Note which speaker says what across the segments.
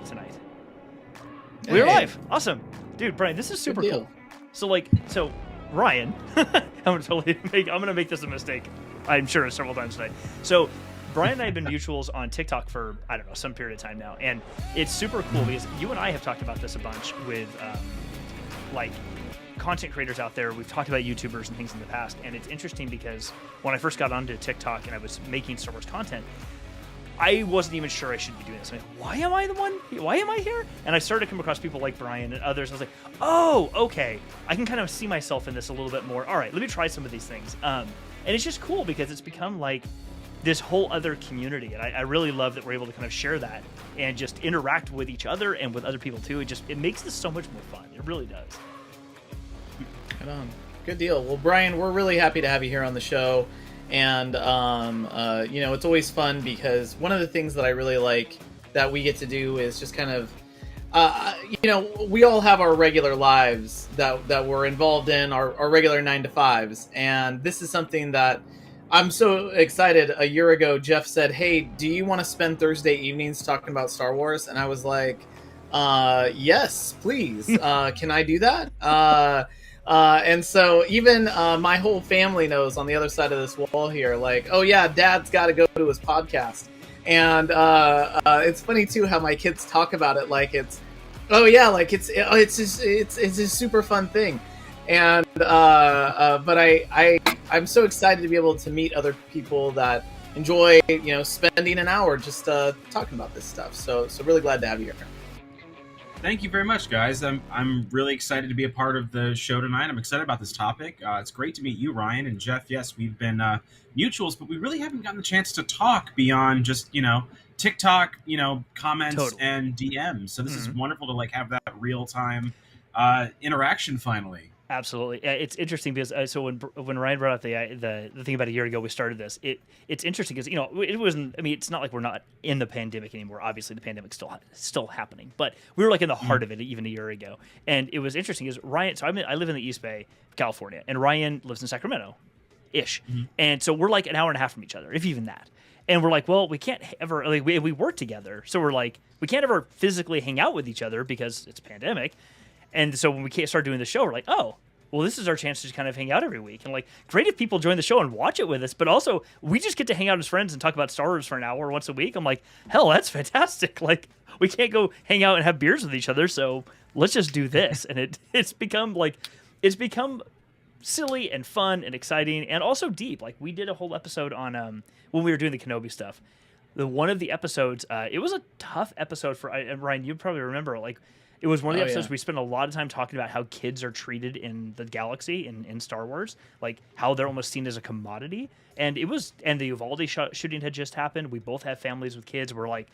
Speaker 1: tonight. We're live. Awesome. Dude, Brian, this is super cool. So Ryan, I'm gonna make this a mistake. I'm sure several times tonight. So Brian and I have been mutuals on TikTok for, I don't know, some period of time now. And it's super cool because you and I have talked about this a bunch with like content creators out there. We've talked about YouTubers and things in the past. And it's interesting because when I first got onto TikTok and I was making Star Wars content, I wasn't even sure I should be doing this. I'm like, why am I the one? Why am I here? And I started to come across people like Brian and others. I was like, oh, okay. I can kind of see myself in this a little bit more. All right, let me try some of these things. And it's just cool because it's become like this whole other community. And I really love that we're able to kind of share that and just interact with each other and with other people too. It makes this so much more fun. It really does.
Speaker 2: Right on. Good deal. Well, Brian, we're really happy to have you here on the show. And, it's always fun because one of the things that I really like that we get to do is just kind of, we all have our regular lives that we're involved in, our regular 9-to-5s. And this is something that I'm so excited. A year ago, Jeff said, hey, do you want to spend Thursday evenings talking about Star Wars? And I was like, yes, please. Can I do that? And so even my whole family knows on the other side of this wall here, like, oh yeah, Dad's got to go to his podcast. And it's funny too how my kids talk about it like it's, oh yeah, like it's a super fun thing. And but I'm so excited to be able to meet other people that enjoy spending an hour just talking about this stuff. So really glad to have you here.
Speaker 3: Thank you very much, guys. I'm really excited to be a part of the show tonight. I'm excited about this topic. It's great to meet you, Ryan, and Jeff. Yes, we've been mutuals, but we really haven't gotten the chance to talk beyond just TikTok, comments and DMs. So this is wonderful to have that real time interaction finally.
Speaker 1: Absolutely. It's interesting because so when Ryan brought up the thing about a year ago we started this, it's interesting because it wasn't, I mean, it's not like we're not in the pandemic anymore. Obviously the pandemic's still happening, but we were like in the heart of it even a year ago. And it was interesting because Ryan, so I live in the East Bay, California, and Ryan lives in Sacramento ish. And so we're like an hour and a half from each other, if even that. And we're like, well, we can't ever, we work together. So we're like, we can't ever physically hang out with each other because it's a pandemic. And so when we start doing the show, we're like, oh, well, this is our chance to just kind of hang out every week. And great if people join the show and watch it with us, but also we just get to hang out as friends and talk about Star Wars for an hour once a week. I'm like, hell, that's fantastic. We can't go hang out and have beers with each other, so let's just do this. And it's become silly and fun and exciting and also deep. We did a whole episode on when we were doing the Kenobi stuff. One of the episodes, it was a tough episode for Ryan. You probably remember, it was one of the episodes we spent a lot of time talking about how kids are treated in the galaxy in Star Wars, how they're almost seen as a commodity. And the Uvalde shooting had just happened. We both have families with kids. We're like,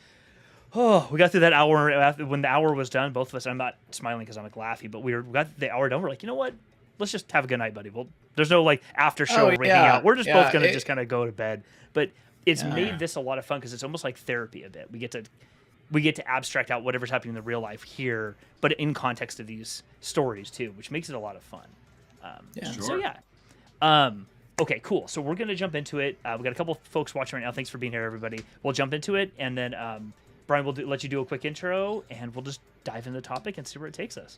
Speaker 1: oh, we got through that hour. When the hour was done, both of us, I'm not smiling because I'm laughy, but we got the hour done. We're like, you know what? Let's just have a good night, buddy. Well, there's no after show hanging out. We're just both going to just kind of go to bed. But it's made this a lot of fun because it's almost like therapy a bit. We get to abstract out whatever's happening in the real life here, but in context of these stories too, which makes it a lot of fun. Okay, cool. So we're going to jump into it. We got a couple folks watching right now. Thanks for being here, everybody. We'll jump into it, and then Brian will let you do a quick intro, and we'll just dive into the topic and see where it takes us.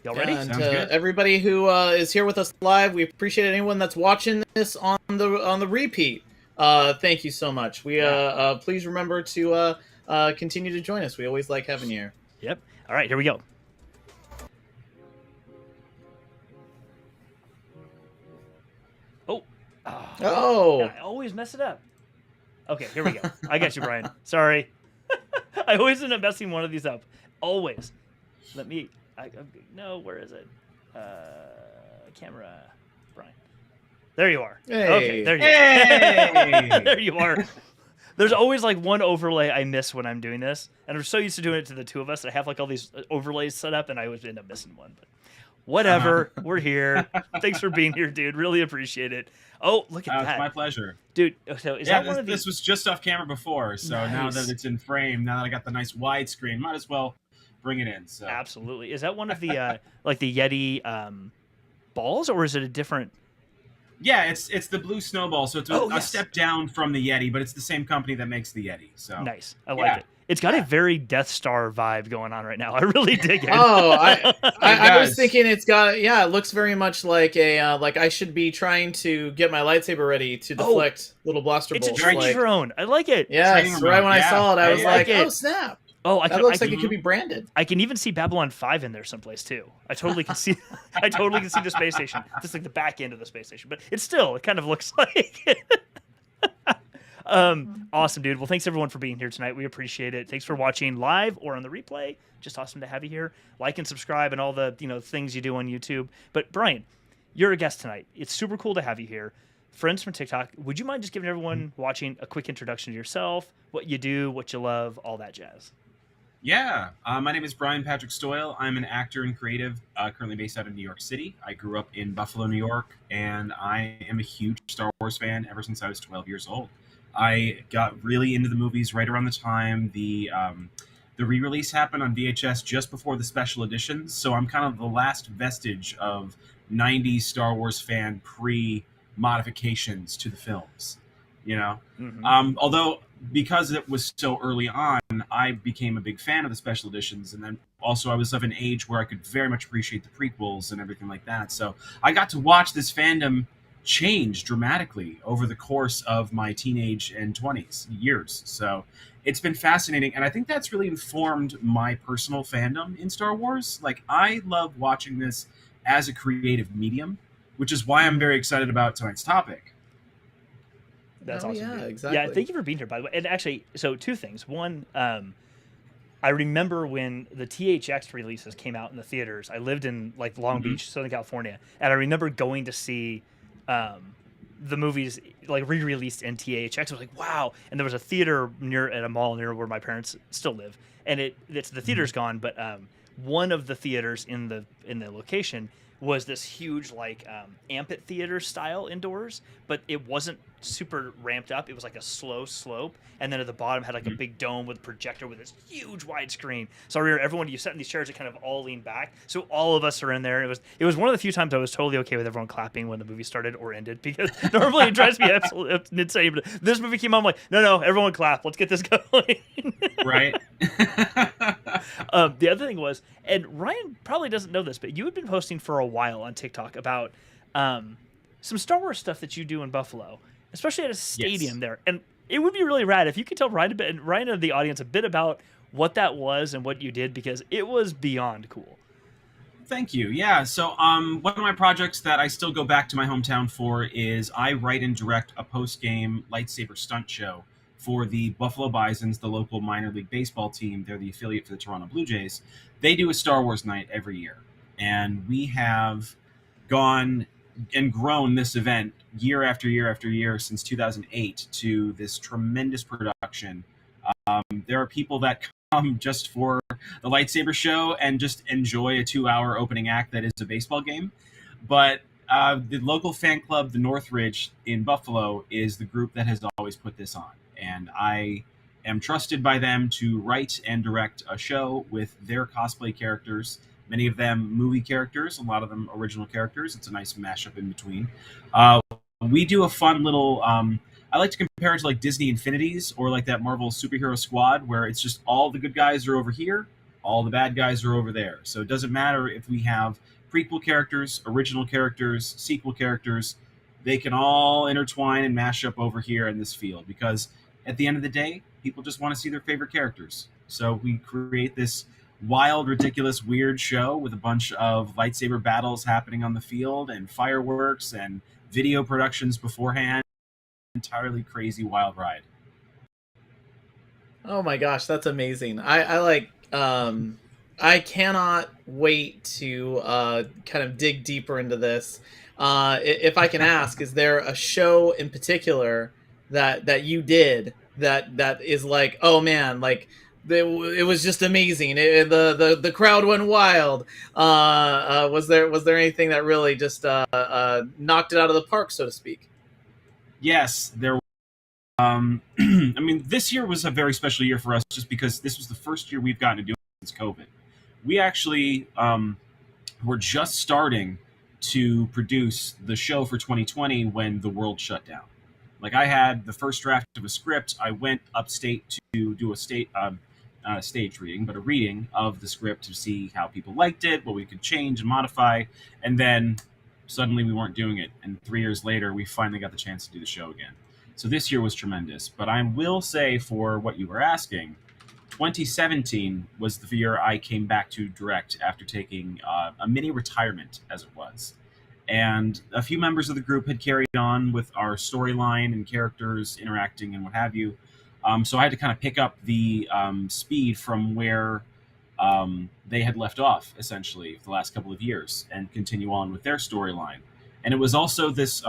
Speaker 1: Y'all ready?
Speaker 2: And everybody who is here with us live, we appreciate anyone that's watching this on the repeat. Thank you so much. We please remember to continue to join us. We always like having you here.
Speaker 1: Yep. All right, here we go. Oh. I always mess it up. Okay, here we go. I got you, Brian. Sorry. I always end up messing one of these up. Always. Let me... no, where is it? Camera. Brian. There you are.
Speaker 2: Hey.
Speaker 1: Okay, there you are. There you are. There's always one overlay I miss when I'm doing this, and I'm so used to doing it to the two of us that I have all these overlays set up, and I always end up missing one. But whatever, we're here. Thanks for being here, dude. Really appreciate it. Oh, look at that!
Speaker 3: It's my pleasure,
Speaker 1: dude. So is that one of these?
Speaker 3: This was just off camera before, so now that it's in frame, now that I got the nice widescreen, might as well bring it in. So
Speaker 1: absolutely, is that one of the the Yeti balls, or is it a different?
Speaker 3: Yeah, it's the blue snowball, so it's a step down from the Yeti, but it's the same company that makes the Yeti. So
Speaker 1: nice, I like it. It's got a very Death Star vibe going on right now. I really dig it.
Speaker 2: Oh, I was thinking it's got, it looks very much like a like I should be trying to get my lightsaber ready to deflect little blaster bolts.
Speaker 1: It's a trench drone. I like it.
Speaker 2: Yes, right when I saw it, I was like, oh snap.
Speaker 1: Oh,
Speaker 2: that looks like it could be branded.
Speaker 1: I can even see Babylon 5 in there someplace too. I totally can see. I totally can see the space station, just like the back end of the space station. But it kind of looks like. Awesome, dude. Well, thanks everyone for being here tonight. We appreciate it. Thanks for watching live or on the replay. Just awesome to have you here. Like and subscribe and all the things you do on YouTube. But Brian, you're a guest tonight. It's super cool to have you here. Friends from TikTok, would you mind just giving everyone watching a quick introduction to yourself, what you do, what you love, all that jazz?
Speaker 3: Yeah, my name is Brian Patrick Stoyle. I'm an actor and creative, currently based out of New York City. I grew up in Buffalo, New York, and I am a huge Star Wars fan ever since I was 12 years old. I got really into the movies right around the time the re-release happened on VHS just before the special editions, so I'm kind of the last vestige of 90s Star Wars fan pre-modifications to the films, Although, because it was so early on, I became a big fan of the special editions, and then also I was of an age where I could very much appreciate the prequels and everything like that. So I got to watch this fandom change dramatically over the course of my teenage and 20s years. So it's been fascinating, and I think that's really informed my personal fandom in Star Wars. Like, I love watching this as a creative medium, which is why I'm very excited about tonight's topic.
Speaker 1: That's awesome.
Speaker 2: Yeah, exactly.
Speaker 1: Yeah, thank you for being here, by the way. And actually, so two things. One, I remember when the THX releases came out in the theaters. I lived in like Long Beach, Southern California, and I remember going to see the movies like re-released in THX. I was like, wow! And there was a theater at a mall near where my parents still live, and the theater's gone, but one of the theaters in the location was this huge like amphitheater style indoors, but it wasn't super ramped up. It was like a slow slope, and then at the bottom had like a big dome with a projector with this huge wide screen. So I remember everyone, you sat in these chairs that kind of all leaned back, so all of us are in there. It was one of the few times I was totally okay with everyone clapping when the movie started or ended, because normally it drives me absolutely insane. But this movie came on, I'm like, no, everyone clap. Let's get this going.
Speaker 3: Right.
Speaker 1: The other thing was, and Ryan probably doesn't know this, but you had been posting for a while on TikTok about some Star Wars stuff that you do in Buffalo, especially at a stadium there. And it would be really rad if you could tell Ryan and the audience a bit about what that was and what you did, because it was beyond cool.
Speaker 3: Thank you. Yeah. So one of my projects that I still go back to my hometown for is I write and direct a post-game lightsaber stunt show for the Buffalo Bisons, the local minor league baseball team. They're the affiliate for the Toronto Blue Jays. They do a Star Wars night every year. And we have gone and grown this event year after year after year since 2008 to this tremendous production. There are people that come just for the lightsaber show and just enjoy a 2-hour opening act that is a baseball game. But the local fan club, the Northridge in Buffalo, is the group that has always put this on. And I am trusted by them to write and direct a show with their cosplay characters, many of them movie characters, a lot of them original characters. It's a nice mashup in between. We do a fun little, I like to compare it to like Disney Infinities or like that Marvel Superhero Squad, where it's just all the good guys are over here, all the bad guys are over there. So it doesn't matter if we have prequel characters, original characters, sequel characters, they can all intertwine and mash up over here in this field, because at the end of the day, people just want to see their favorite characters. So we create this wild, ridiculous, weird show with a bunch of lightsaber battles happening on the field and fireworks and video productions beforehand. Entirely crazy, wild ride.
Speaker 2: Oh my gosh, that's amazing. I like, I cannot wait to kind of dig deeper into this. If I can ask, is there a show in particular that you did that is like, oh man, like it was just amazing. The crowd went wild. Was there anything that really just knocked it out of the park, so to speak?
Speaker 3: Yes, there. I mean, this year was a very special year for us, just because this was the first year we've gotten to do it since COVID. We actually were just starting to produce the show for 2020 when the world shut down. Like, I had the first draft of a script. I went upstate to do a not a staged reading, but a reading of the script to see how people liked it, what we could change and modify, and then suddenly we weren't doing it. And 3 years later, we finally got the chance to do the show again. So this year was tremendous. But I will say, for what you were asking, 2017 was the year I came back to direct after taking a mini retirement, as it was. And a few members of the group had carried on with our storyline and characters interacting and what have you. So I had to kind of pick up the speed from where they had left off, essentially, for the last couple of years and continue on with their storyline. And it was also this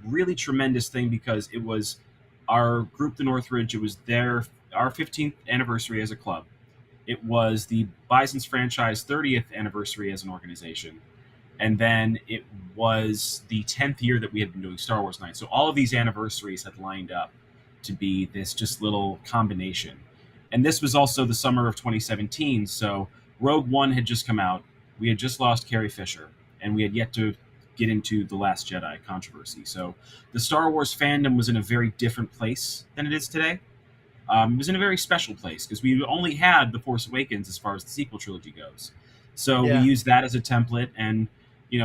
Speaker 3: really tremendous thing because it was our group, the Northridge. It was our 15th anniversary as a club. It was the Bison's franchise 30th anniversary as an organization. And then it was the 10th year that we had been doing Star Wars Night. So all of these anniversaries had lined up to be this just little combination. And this was also the summer of 2017. So Rogue One had just come out. We had just lost Carrie Fisher. And we had yet to get into The Last Jedi controversy. So the Star Wars fandom was in a very different place than it is today. It was in a very special place because we only had The Force Awakens as far as the sequel trilogy goes. So we used that as a template and,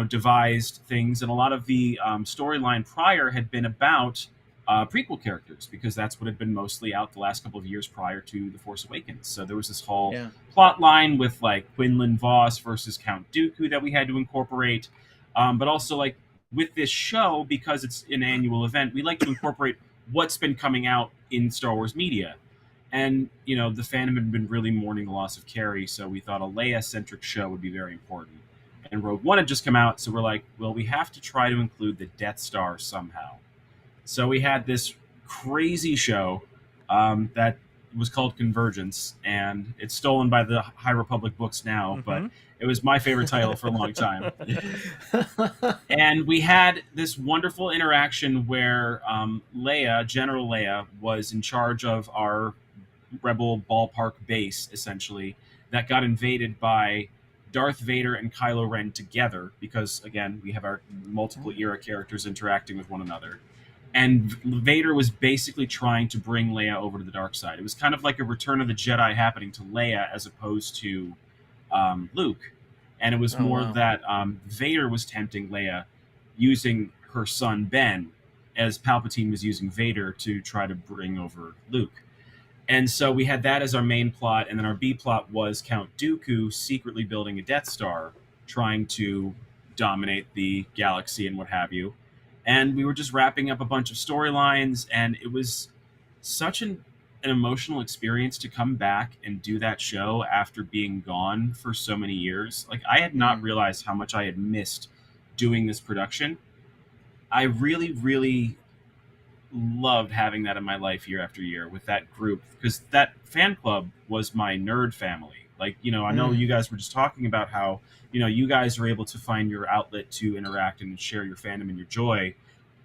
Speaker 3: devised things. And a lot of the storyline prior had been about prequel characters because that's what had been mostly out the last couple of years prior to The Force Awakens. So there was this whole plot line with like Quinlan Voss versus Count Dooku that we had to incorporate. But also like with this show, because it's an annual event, we like to incorporate what's been coming out in Star Wars media. And, the fandom had been really mourning the loss of Carrie, so we thought a Leia-centric show would be very important. And Rogue One had just come out, so we're like, well, we have to try to include the Death Star somehow. So we had this crazy show that was called Convergence, and it's stolen by the High Republic books now, but it was my favorite title for a long time. And we had this wonderful interaction where Leia, General Leia, was in charge of our Rebel ballpark base, essentially, that got invaded by Darth Vader and Kylo Ren together, because, again, we have our multiple era characters interacting with one another. And Vader was basically trying to bring Leia over to the dark side. It was kind of like a Return of the Jedi happening to Leia as opposed to Luke. And it was that Vader was tempting Leia using her son Ben as Palpatine was using Vader to try to bring over Luke. And so we had that as our main plot, and then our B plot was Count Dooku secretly building a Death Star, trying to dominate the galaxy and what have you. And we were just wrapping up a bunch of storylines, and it was such an emotional experience to come back and do that show after being gone for so many years. Like, I had not realized how much I had missed doing this production. I really, really loved having that in my life year after year with that group, because that fan club was my nerd family. Like, I know you guys were just talking about how, you guys are able to find your outlet to interact and share your fandom and your joy,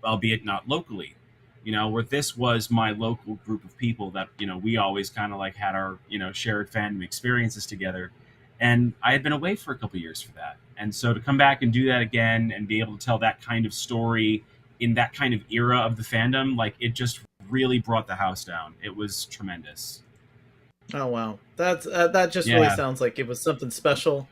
Speaker 3: albeit not locally. Where this was my local group of people that, we always kind of like had our, shared fandom experiences together. And I had been away for a couple of years for that. And so to come back and do that again and be able to tell that kind of story in that kind of era of the fandom, like, it just really brought the house down. It was tremendous.
Speaker 2: Oh, wow. That just really sounds like it was something special.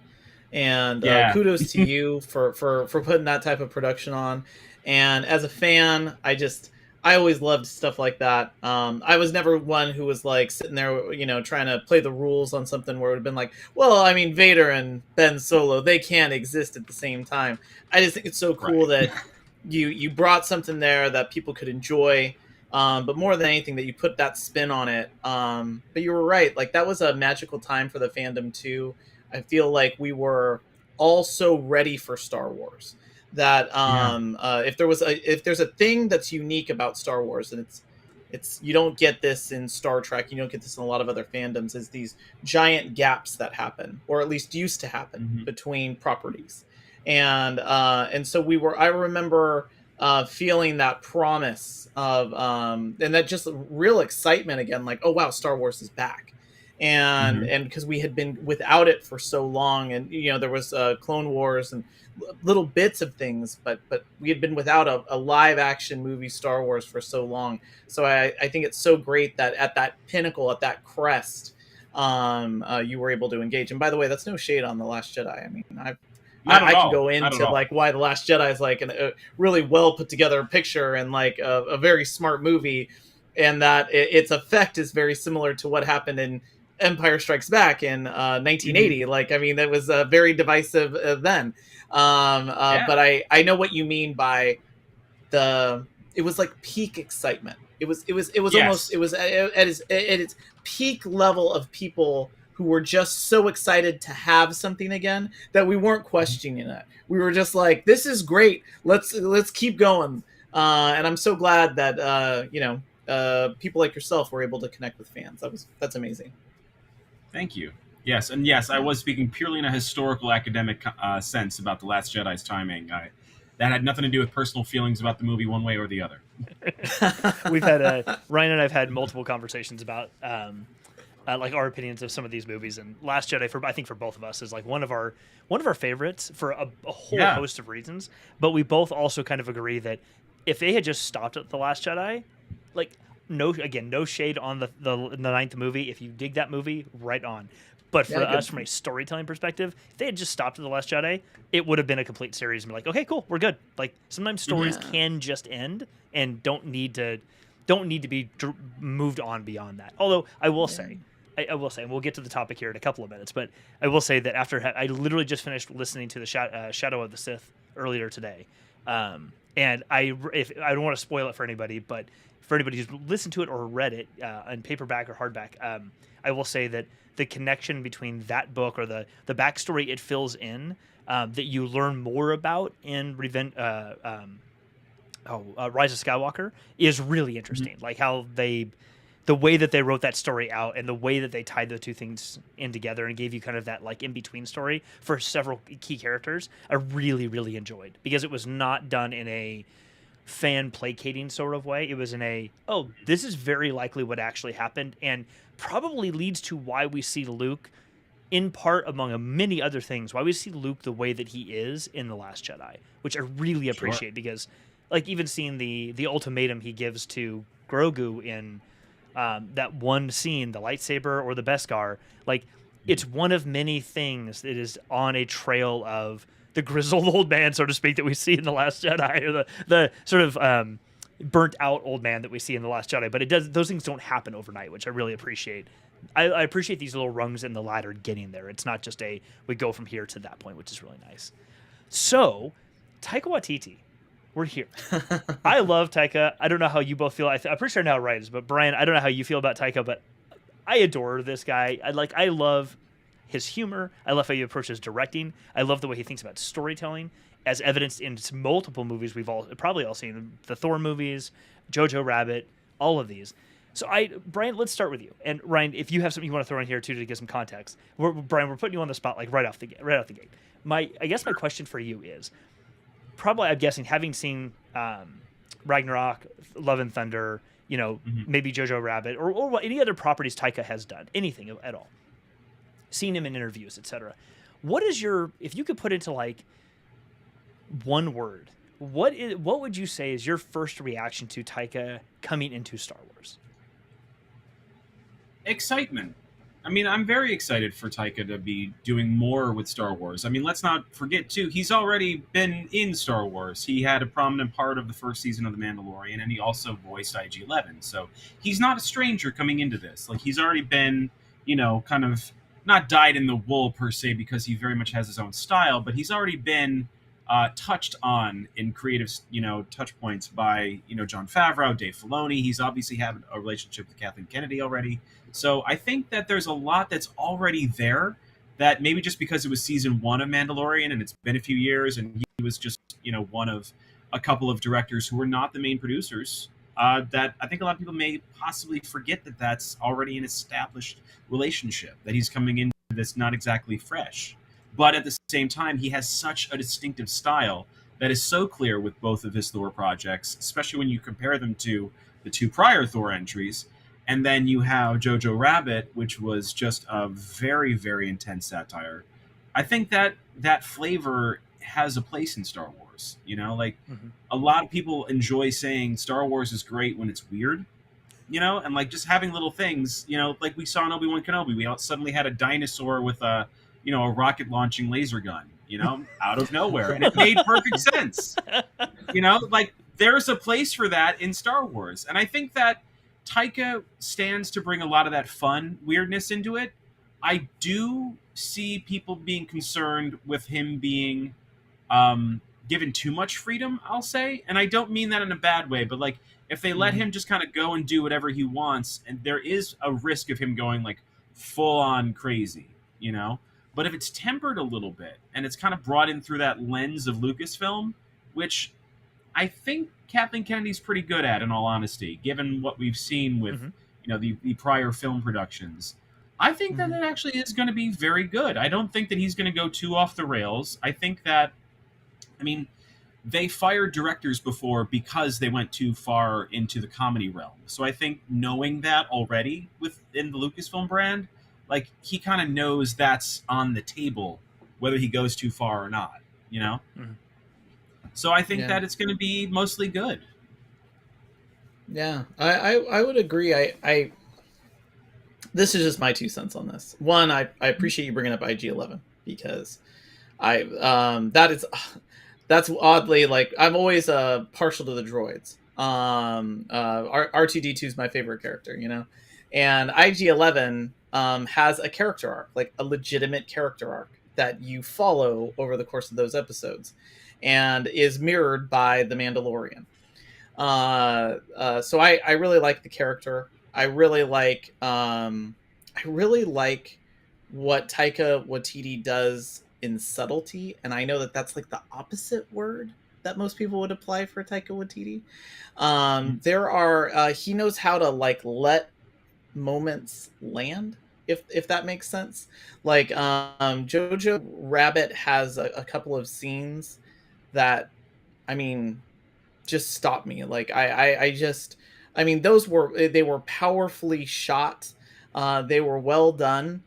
Speaker 2: And kudos to you for putting that type of production on. And as a fan, I always loved stuff like that. I was never one who was like sitting there, trying to play the rules on something where it would have been like, well, I mean, Vader and Ben Solo, they can't exist at the same time. I just think it's so cool that you brought something there that people could enjoy, but more than anything that you put that spin on it. But you were right. Like, that was a magical time for the fandom too. I feel like we were all so ready for Star Wars that if there's a thing that's unique about Star Wars, and it's you don't get this in Star Trek, you don't get this in a lot of other fandoms, is these giant gaps that happen, or at least used to happen, between properties. And so I remember feeling that promise of and that just real excitement again, like, oh wow, Star Wars is back. And because we had been without it for so long, and there was Clone Wars and little bits of things, but we had been without a live action movie Star Wars for so long. So I think it's so great that at that pinnacle, at that crest, you were able to engage. And by the way, that's no shade on The Last Jedi. I mean, I can go into like why The Last Jedi is like a really well put together picture and like a very smart movie, and that its effect is very similar to what happened in Empire Strikes Back in 1980. Mm-hmm. Like, I mean, that was very divisive then. But I know what you mean by it was like peak excitement. It was almost, it was at its peak level of people who were just so excited to have something again that we weren't questioning it. We were just like, this is great. Let's keep going. And I'm so glad that, people like yourself were able to connect with fans. That's amazing.
Speaker 3: Thank you. Yes. And yes, I was speaking purely in a historical academic sense about The Last Jedi's timing. That had nothing to do with personal feelings about the movie one way or the other.
Speaker 1: We've had, Ryan and I have had multiple conversations about, like our opinions of some of these movies, and Last Jedi, I think for both of us, is like one of our favorites for a whole host of reasons. But we both also kind of agree that if they had just stopped at The Last Jedi, like no shade on the ninth movie. If you dig that movie, right on. But for us, from a storytelling perspective, if they had just stopped at The Last Jedi, it would have been a complete series and be like, okay, cool, we're good. Like sometimes stories can just end and don't need to be moved on beyond that. Although I will say, and we'll get to the topic here in a couple of minutes, but I will say that after I literally just finished listening to the Shadow of the Sith earlier today, and I don't want to spoil it for anybody, but for anybody who's listened to it or read it in paperback or hardback, I will say that the connection between that book or the backstory it fills in that you learn more about in Rise of Skywalker is really interesting. Mm-hmm. Like how the way that they wrote that story out and the way that they tied the two things in together and gave you kind of that like in-between story for several key characters, I really, really enjoyed, because it was not done in a fan placating sort of way. It was in this is very likely what actually happened, and probably leads to why we see Luke, in part among many other things, why we see Luke the way that he is in The Last Jedi, which I really appreciate. Because like even seeing the ultimatum he gives to Grogu in that one scene, the lightsaber or the Beskar, like it's one of many things that is on a trail of the grizzled old man, so to speak, that we see in The Last Jedi, or the sort of burnt out old man that we see in The Last Jedi. But those things don't happen overnight, which I really appreciate. I appreciate these little rungs in the ladder getting there. It's not just we go from here to that point, which is really nice. So, Taika Waititi, we're here. I love Taika. I don't know how you both feel. I'm pretty sure I know how right is, but Brian, I don't know how you feel about Taika, but I adore this guy. I love his humor. I love how he approaches directing. I love the way he thinks about storytelling, as evidenced in multiple movies we've probably all seen. The Thor movies, Jojo Rabbit, all of these. So Brian, let's start with you. And Ryan, if you have something you want to throw in here too to give some context. Brian, we're putting you on the spot like right off the gate. I guess my question for you is, probably I'm guessing, having seen Ragnarok, Love and Thunder, maybe Jojo Rabbit, or any other properties Taika has done, anything at all, seen him in interviews, etc. What is if you could put into like one word, what would you say is your first reaction to Taika coming into Star Wars?
Speaker 3: Excitement. I mean, I'm very excited for Taika to be doing more with Star Wars. I mean, let's not forget, too, he's already been in Star Wars. He had a prominent part of the first season of The Mandalorian, and he also voiced IG-11. So he's not a stranger coming into this. Like, he's already been, kind of not dyed in the wool, per se, because he very much has his own style, but he's already been touched on in creative, touch points by, Jon Favreau, Dave Filoni. He's obviously had a relationship with Kathleen Kennedy already. So I think that there's a lot that's already there that maybe just because it was season 1 of Mandalorian and it's been a few years and he was just, one of a couple of directors who were not the main producers, that I think a lot of people may possibly forget that that's already an established relationship, that he's coming into this not exactly fresh. But at the same time, he has such a distinctive style that is so clear with both of his Thor projects, especially when you compare them to the 2 prior Thor entries. And then you have Jojo Rabbit, which was just a very, very intense satire. I think that flavor has a place in Star Wars. A lot of people enjoy saying Star Wars is great when it's weird. and like just having little things, like we saw in Obi-Wan Kenobi. We suddenly had a dinosaur with a rocket launching laser gun, out of nowhere, and it made perfect sense. Like there's a place for that in Star Wars, and I think that Taika stands to bring a lot of that fun weirdness into it. I do see people being concerned with him being given too much freedom, I'll say, and I don't mean that in a bad way, but like if they let him just kind of go and do whatever he wants, and there is a risk of him going like full on crazy, But if it's tempered a little bit and it's kind of brought in through that lens of Lucasfilm, which I think Kathleen Kennedy's pretty good at, in all honesty, given what we've seen with the prior film productions. I think that it actually is going to be very good. I don't think that he's going to go too off the rails. I think that, they fired directors before because they went too far into the comedy realm. So I think knowing that already within the Lucasfilm brand, like he kind of knows that's on the table, whether he goes too far or not, So I think that it's going to be mostly good.
Speaker 2: Yeah, I would agree. I this is just my 2 cents on this. One, I appreciate you bringing up IG-11 because that's oddly, like, I'm always partial to the droids. R2D2 is my favorite character, and IG-11 has a character arc, like a legitimate character arc that you follow over the course of those episodes, and is mirrored by the Mandalorian. So I really like the character. I really like what Taika Waititi does in subtlety, and I know that that's like the opposite word that most people would apply for Taika Waititi. There are he knows how to like let moments land, if that makes sense. Like Jojo Rabbit has a couple of scenes that, just stop me. Like they were powerfully shot. They were well done.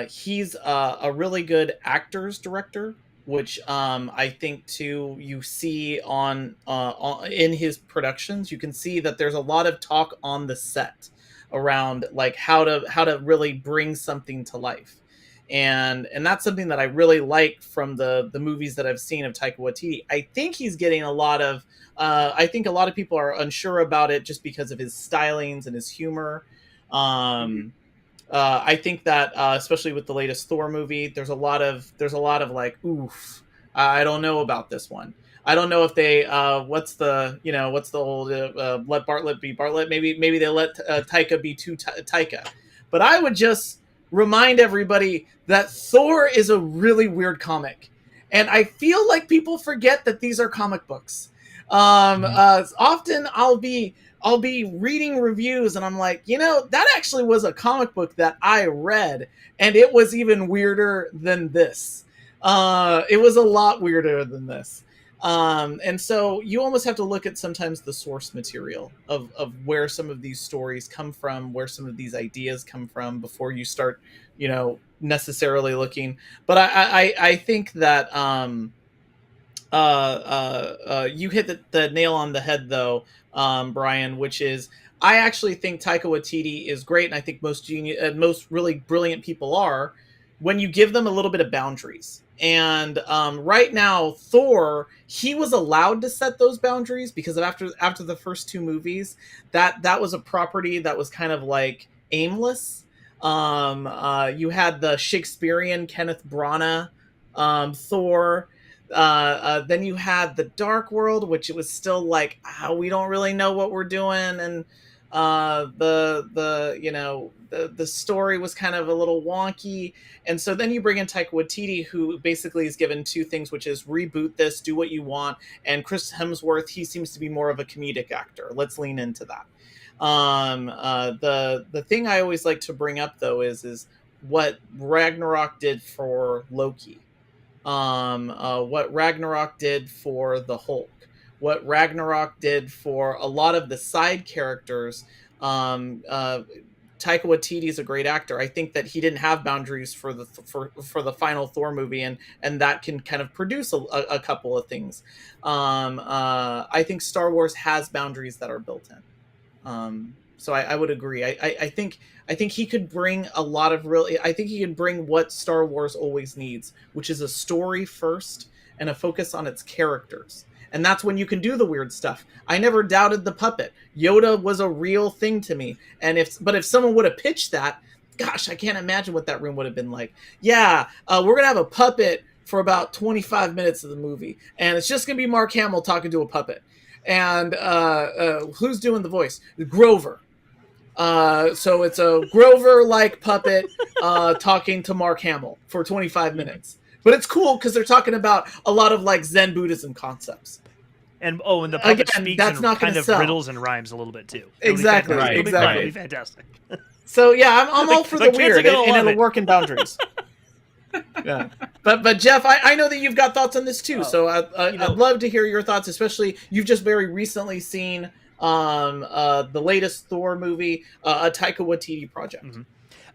Speaker 2: He's a really good actors director, which I think too you see on in his productions. You can see that there's a lot of talk on the set around like how to really bring something to life. And that's something that I really like from the movies that I've seen of Taika Waititi. I think he's getting a lot of I think a lot of people are unsure about it just because of his stylings and his humor. I think that especially with the latest Thor movie, there's a lot of like, oof, I don't know about this one. I don't know if they what's the old let Bartlett be Bartlett. Maybe they let Taika be too Taika. But I would just remind everybody that Thor is a really weird comic, and I feel like people forget that these are comic books. Often I'll be reading reviews and I'm like, that actually was a comic book that I read, and it was even weirder than this. It was a lot weirder than this. And so you almost have to look at sometimes the source material of where some of these stories come from, where some of these ideas come from before you start, necessarily looking. But I think that you hit the nail on the head though, Brian, which is I actually think Taika Waititi is great, and I think most really brilliant people are when you give them a little bit of boundaries. And right now, Thor, he was allowed to set those boundaries because after the first 2 movies, that was a property that was kind of like aimless. You had the Shakespearean Kenneth Branagh Thor. Then you had the Dark World, which it was still like, we don't really know what we're doing, and the story was kind of a little wonky. And so then you bring in Taika Waititi, who basically is given 2 things, which is reboot this, do what you want. And Chris Hemsworth, he seems to be more of a comedic actor. Let's lean into that. The thing I always like to bring up though is what Ragnarok did for Loki. What Ragnarok did for the Hulk, what Ragnarok did for a lot of the side characters. Taika Waititi is a great actor. I think that he didn't have boundaries for the final Thor movie, and that can kind of produce a couple of things. I think Star Wars has boundaries that are built in. So I would agree. I think he could bring a lot of I think he could bring what Star Wars always needs, which is a story first and a focus on its characters. And that's when you can do the weird stuff. I never doubted the puppet. Yoda was a real thing to me. And if someone would have pitched that, gosh, I can't imagine what that room would have been like. Yeah, we're going to have a puppet for about 25 minutes of the movie. And it's just going to be Mark Hamill talking to a puppet. And who's doing the voice? Grover. So it's a Grover-like puppet talking to Mark Hamill for 25 minutes. But it's cool because they're talking about a lot of like Zen Buddhism concepts.
Speaker 1: And the puppet speaks that's in kind of riddles and rhymes a little bit too.
Speaker 2: Exactly,
Speaker 1: It'll be fantastic.
Speaker 2: So yeah, I'm all for the weird, and it'll work in boundaries. Yeah, but Jeff, I know that you've got thoughts on this too. So I'd love to hear your thoughts, especially you've just very recently seen the latest Thor movie, a Taika Waititi project.
Speaker 1: Mm-hmm.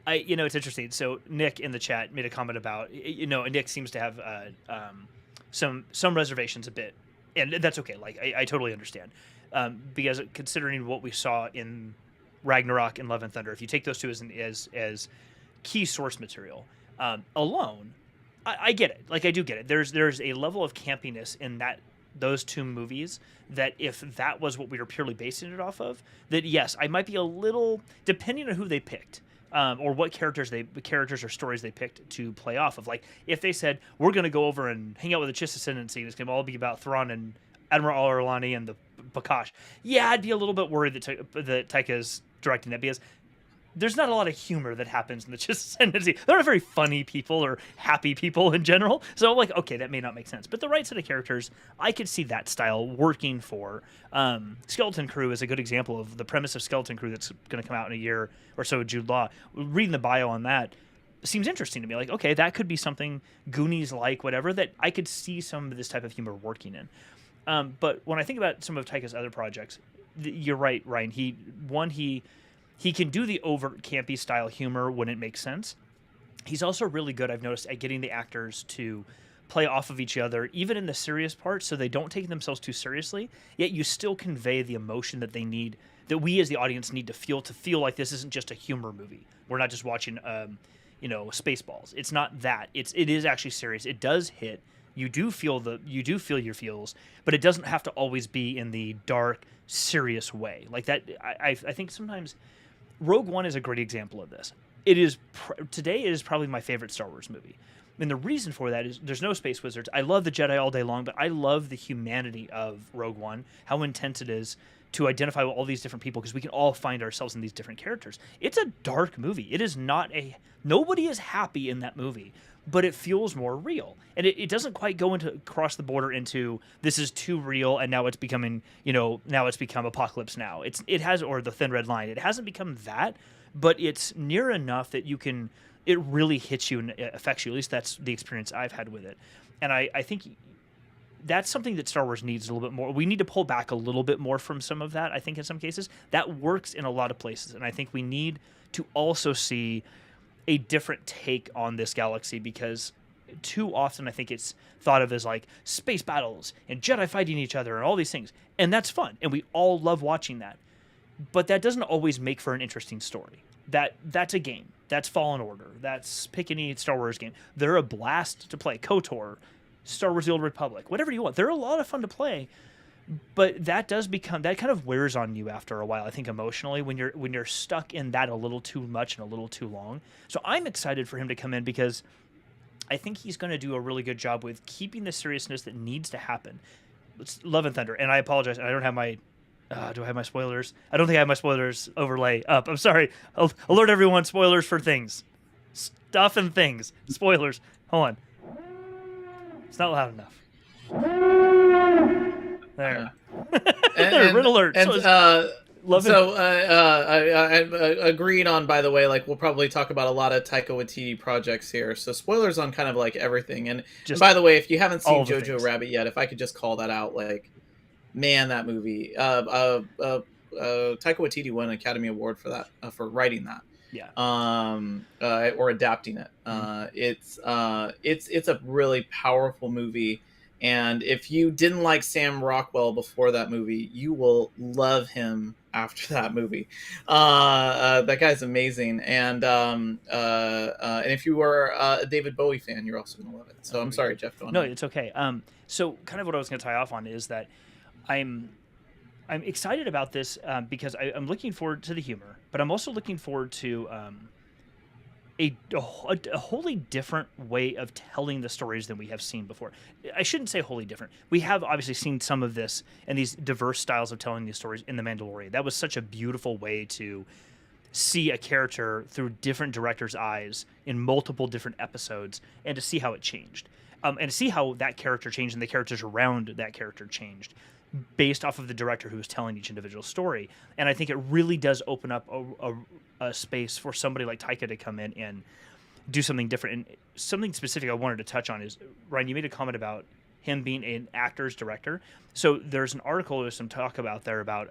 Speaker 1: It's interesting. So Nick in the chat made a comment about, Nick seems to have some reservations a bit, and that's okay. Like I totally understand, because considering what we saw in Ragnarok and Love and Thunder, if you take those two as key source material alone, I get it. Like I do get it. There's a level of campiness in those two movies that if that was what we were purely basing it off of, that yes, I might be a little, depending on who they picked. Or what characters or stories they picked to play off of. Like, if they said, we're going to go over and hang out with the Chiss Ascendancy, and it's going to all be about Thrawn and Admiral Al-Arlani and the Bakash, yeah, I'd be a little bit worried that Taika's directing that, because there's not a lot of humor that happens in the Chiss Ascendancy. They're not very funny people or happy people in general. So I'm like, okay, that may not make sense. But the right set of characters, I could see that style working for. Skeleton Crew is a good example of the premise of Skeleton Crew that's going to come out in a year or so. Jude Law, reading the bio on that seems interesting to me. Like, okay, that could be something Goonies-like, whatever, that I could see some of this type of humor working in. But when I think about some of Taika's other projects, you're right, Ryan. He can do the overt campy style humor when it makes sense. He's also really good, I've noticed, at getting the actors to play off of each other, even in the serious parts, so they don't take themselves too seriously, yet you still convey the emotion that they need, that we as the audience need to feel like this isn't just a humor movie. We're not just watching, Spaceballs. It's not that. It is actually serious. It does hit. You do feel your feels, but it doesn't have to always be in the dark, serious way. Like that, I think sometimes Rogue One is a great example of this. Today it is probably my favorite Star Wars movie. And the reason for that is there's no space wizards. I love the Jedi all day long, but I love the humanity of Rogue One, how intense it is to identify with all these different people, because we can all find ourselves in these different characters. It's a dark movie. It is not nobody is happy in that movie, but it feels more real. And it doesn't quite go across the border into this is too real and now it's becoming, now it's become Apocalypse Now. Or the Thin Red Line. It hasn't become that, but it's near enough that it really hits you and it affects you. At least that's the experience I've had with it. And I think that's something that Star Wars needs a little bit more. We need to pull back a little bit more from some of that, I think, in some cases. That works in a lot of places. And I think we need to also see a different take on this galaxy, because too often I think it's thought of as like space battles and Jedi fighting each other and all these things. And that's fun. And we all love watching that. But that doesn't always make for an interesting story. That's a game. That's Fallen Order. That's pick any Star Wars game. They're a blast to play. KOTOR, Star Wars The Old Republic, whatever you want. They're a lot of fun to play. But that kind of wears on you after a while, I think, emotionally, when you're stuck in that a little too much and a little too long. So I'm excited for him to come in, because I think he's going to do a really good job with keeping the seriousness that needs to happen. It's Love and Thunder, and I apologize, I don't have my do I have my spoilers? I don't think I have my spoilers overlay up. I'm sorry. Alert everyone, spoilers for things. Stuff and things. Spoilers. Hold on. It's not loud enough. There. Red alert.
Speaker 2: I agreed on, by the way, like we'll probably talk about a lot of Taika Waititi projects here. So spoilers on kind of like everything. And by the way, if you haven't seen Jojo Rabbit yet, if I could just call that out, like, man, that movie. Taika Waititi won an Academy Award for that, for writing that.
Speaker 1: Yeah.
Speaker 2: Or adapting it. It's a really powerful movie. And if you didn't like Sam Rockwell before that movie, you will love him after that movie. That guy's amazing, and if you are a David Bowie fan, you're also gonna love it. So I'm sorry, Jeff.
Speaker 1: No, it's okay. So kind of what I was going to tie off on is that I'm excited about this because I'm looking forward to the humor, but I'm also looking forward to a wholly different way of telling the stories than we have seen before. I shouldn't say wholly different. We have obviously seen some of this and these diverse styles of telling these stories in The Mandalorian. That was such a beautiful way to see a character through different directors' eyes in multiple different episodes and to see how it changed. And to see how that character changed and the characters around that character changed based off of the director who was telling each individual story. And I think it really does open up a space for somebody like Taika to come in and do something different. And something specific I wanted to touch on is, Ryan, you made a comment about him being an actor's director. So there's an article, there's some talk about there about,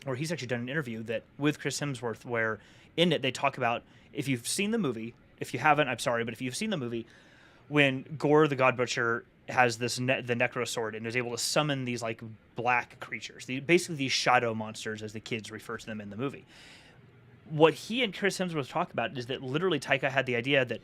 Speaker 1: or he's actually done an interview that with Chris Hemsworth, where in it they talk about, if you've seen the movie, if you haven't, I'm sorry, but if you've seen the movie, when Gore the God Butcher has this the Necro Sword and is able to summon these like black creatures, basically these shadow monsters as the kids refer to them in the movie. What he and Chris Hemsworth talk about is that literally Taika had the idea that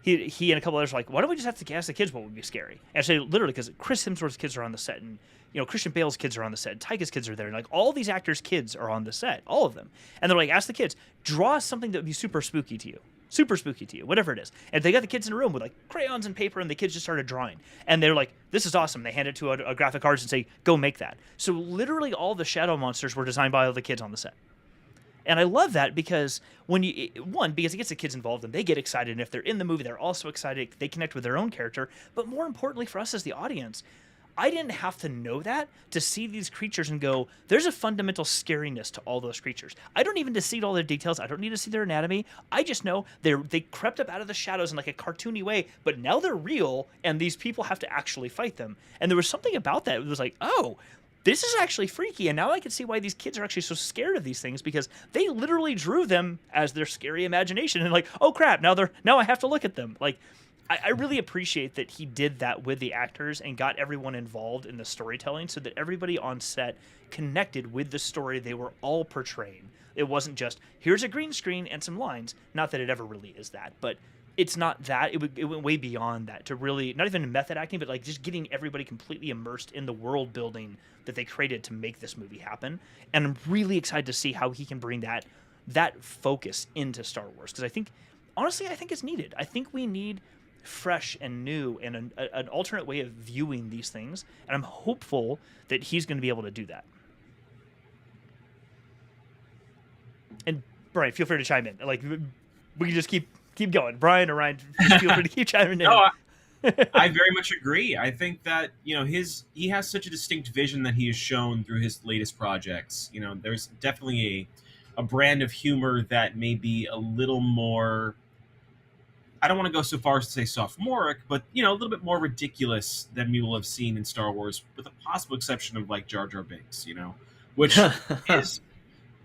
Speaker 1: he and a couple others were like, why don't we just have to ask the kids what would be scary? And say literally because Chris Hemsworth's kids are on the set, and Christian Bale's kids are on the set, and Taika's kids are there, and like all these actors' kids are on the set, all of them, and they're like, ask the kids, draw something that would be super spooky to you, whatever it is. And they got the kids in a room with like crayons and paper, and the kids just started drawing. And they're like, this is awesome. They hand it to a graphic artist and say, go make that. So literally all the shadow monsters were designed by all the kids on the set. And I love that because because it gets the kids involved and they get excited. And if they're in the movie, they're also excited. They connect with their own character. But more importantly for us as the audience, I didn't have to know that to see these creatures and go, there's a fundamental scariness to all those creatures. I don't even need to see all their details. I don't need to see their anatomy. I just know they crept up out of the shadows in like a cartoony way, but now they're real and these people have to actually fight them. And there was something about that. It was like, oh, this is actually freaky. And now I can see why these kids are actually so scared of these things, because they literally drew them as their scary imagination and like, oh crap, now I have to look at them. Like, I really appreciate that he did that with the actors and got everyone involved in the storytelling so that everybody on set connected with the story they were all portraying. It wasn't just, here's a green screen and some lines. Not that it ever really is that, but it's not that. It went way beyond that to really, not even method acting, but like just getting everybody completely immersed in the world building that they created to make this movie happen. And I'm really excited to see how he can bring that focus into Star Wars. Because honestly, I think it's needed. I think we need fresh and new and an alternate way of viewing these things, and I'm hopeful that he's going to be able to do that. And Brian, feel free to chime in. Like, we can just keep going. Brian or Ryan, feel free to keep chiming in.
Speaker 3: No, I very much agree. I think that he has such a distinct vision that he has shown through his latest projects. There's definitely a brand of humor that may be a little more, I don't want to go so far as to say sophomoric, but a little bit more ridiculous than we will have seen in Star Wars, with a possible exception of like Jar Jar Binks, which is.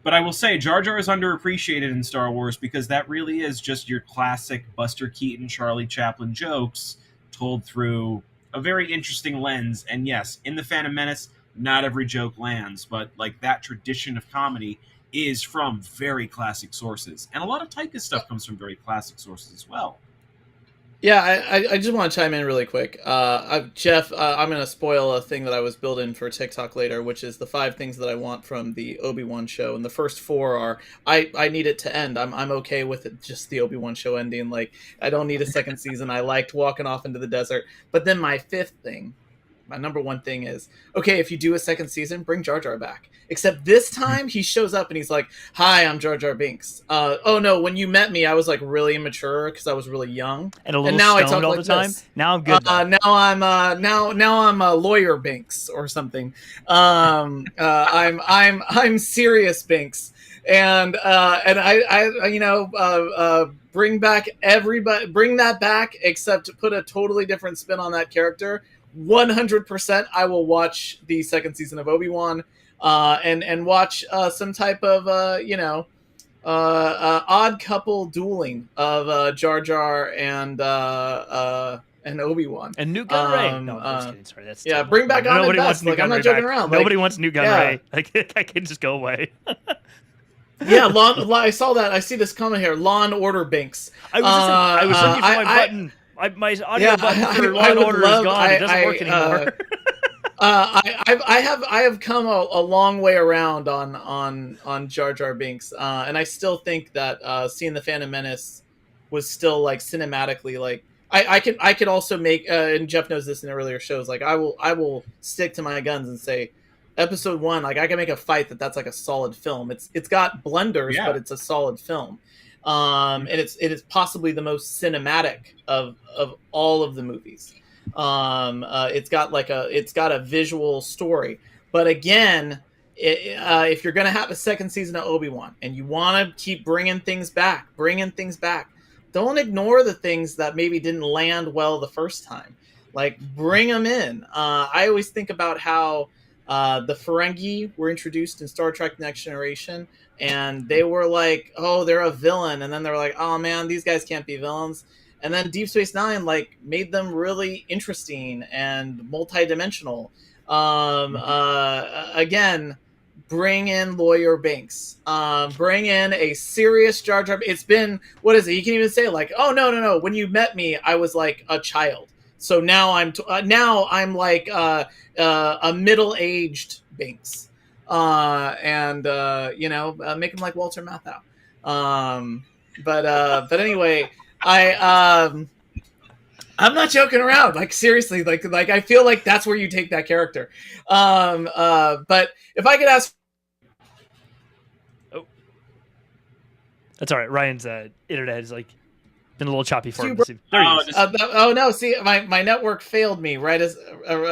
Speaker 3: But I will say Jar Jar is underappreciated in Star Wars because that really is just your classic Buster Keaton, Charlie Chaplin jokes told through a very interesting lens. And yes, in The Phantom Menace, not every joke lands, but like that tradition of comedy is from very classic sources. And a lot of Taika's stuff comes from very classic sources as well.
Speaker 2: Yeah, I just want to chime in really quick. Jeff, I'm going to spoil a thing that I was building for TikTok later, which is the 5 things that I want from the Obi-Wan show. And the first 4 are, I need it to end. I'm okay with it, just the Obi-Wan show ending. Like, I don't need a second season. I liked walking off into the desert. But then my 5th thing, my number 1 thing is, okay, if you do a second season, bring Jar Jar back. Except this time he shows up and he's like, "Hi, I'm Jar Jar Binks." Oh no, when you met me, I was like really immature because I was really young,
Speaker 1: and a little now stoned I talk all like the time. This. Now I'm good.
Speaker 2: Now I'm a lawyer Binks or something. I'm serious Binks, and I bring back everybody, bring that back, except to put a totally different spin on that character. 100%, I will watch the second season of Obi-Wan. And watch some type of odd couple dueling of Jar Jar and and Obi-Wan.
Speaker 1: And Newt Gunray. No, I'm just kidding. Sorry, that's
Speaker 2: yeah.
Speaker 1: terrible.
Speaker 2: Bring back on
Speaker 1: Nobody
Speaker 2: and
Speaker 1: wants
Speaker 2: best.
Speaker 1: Newt
Speaker 2: Like, I'm not
Speaker 1: Gunray
Speaker 2: joking
Speaker 1: back.
Speaker 2: around.
Speaker 1: Nobody
Speaker 2: Like,
Speaker 1: wants Newt Gunray. Like that can just go away.
Speaker 2: yeah, I saw that. I see this comment here. Law and Order Binks.
Speaker 1: I was looking for my button. My audio button for Law and Order is gone. It doesn't work anymore.
Speaker 2: I have come a long way around on Jar Jar Binks, and I still think that seeing the Phantom Menace was still like cinematically like I could also make and Jeff knows this in earlier shows, like I will stick to my guns and say episode 1, like I can make a fight that's like a solid film. It's got blunders, but it's a solid film. And it is possibly the most cinematic of all of the movies. It's got a visual story, but again, if you're gonna have a second season of Obi-Wan and you want to keep bringing things back, don't ignore the things that maybe didn't land well the first time. Like, bring them in. I always think about how the Ferengi were introduced in Star Trek Next Generation, and they were like, oh, they're a villain, and then they were like, oh man, these guys can't be villains. And then Deep Space Nine like made them really interesting and multidimensional. Again, bring in Lawyer Binks. Bring in a serious Jar Jar. It's been, what is it? You can even say like, oh no. When you met me, I was like a child. So now I'm like a middle-aged Binks. And make him like Walter Matthau. But anyway. I'm not joking around. Like, seriously, like I feel like that's where you take that character. But if I could ask,
Speaker 1: that's all right. Ryan's internet has like been a little choppy for him.
Speaker 2: No, see, my network failed me right as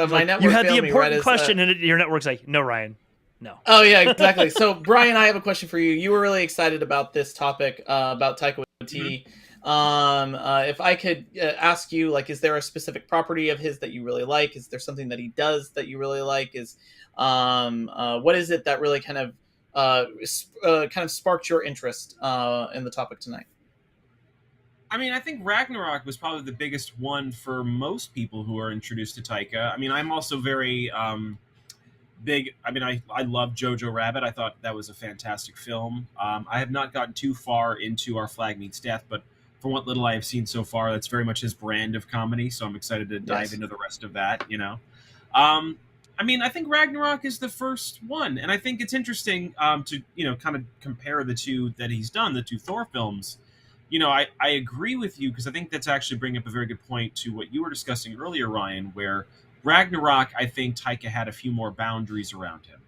Speaker 2: my network.
Speaker 1: You had the
Speaker 2: failed me
Speaker 1: important
Speaker 2: right
Speaker 1: question, and your network's like, no, Ryan, no.
Speaker 2: Oh yeah, exactly. So Brian, I have a question for you. You were really excited about this topic about Taika Waititi. Mm-hmm. If I could ask you, like, is there a specific property of his that you really like? Is there something that he does that you really like? What is it that really kind of sparked your interest in the topic tonight?
Speaker 3: I mean, I think Ragnarok was probably the biggest one for most people who are introduced to Taika. I mean, I'm also very big. I mean, I love Jojo Rabbit. I thought that was a fantastic film. I have not gotten too far into Our Flag Means Death, but from what little I have seen so far, that's very much his brand of comedy. So I'm excited to dive into the rest of that, I mean, I think Ragnarok is the first one. And I think it's interesting to, kind of compare the two that he's done, the two Thor films. I agree with you because I think that's actually bringing up a very good point to what you were discussing earlier, Ryan, where Ragnarok, I think Taika had a few more boundaries around him.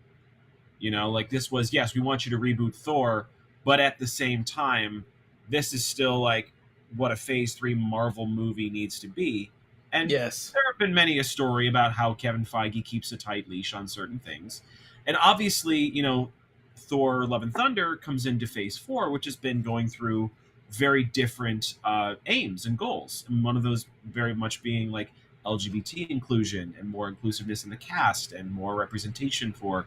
Speaker 3: Like this was, yes, we want you to reboot Thor, but at the same time, this is still like what a Phase 3 Marvel movie needs to be. And
Speaker 2: yes,
Speaker 3: there have been many a story about how Kevin Feige keeps a tight leash on certain things. And obviously, Thor Love and Thunder comes into Phase 4, which has been going through very different aims and goals. And one of those very much being like LGBT inclusion and more inclusiveness in the cast and more representation for,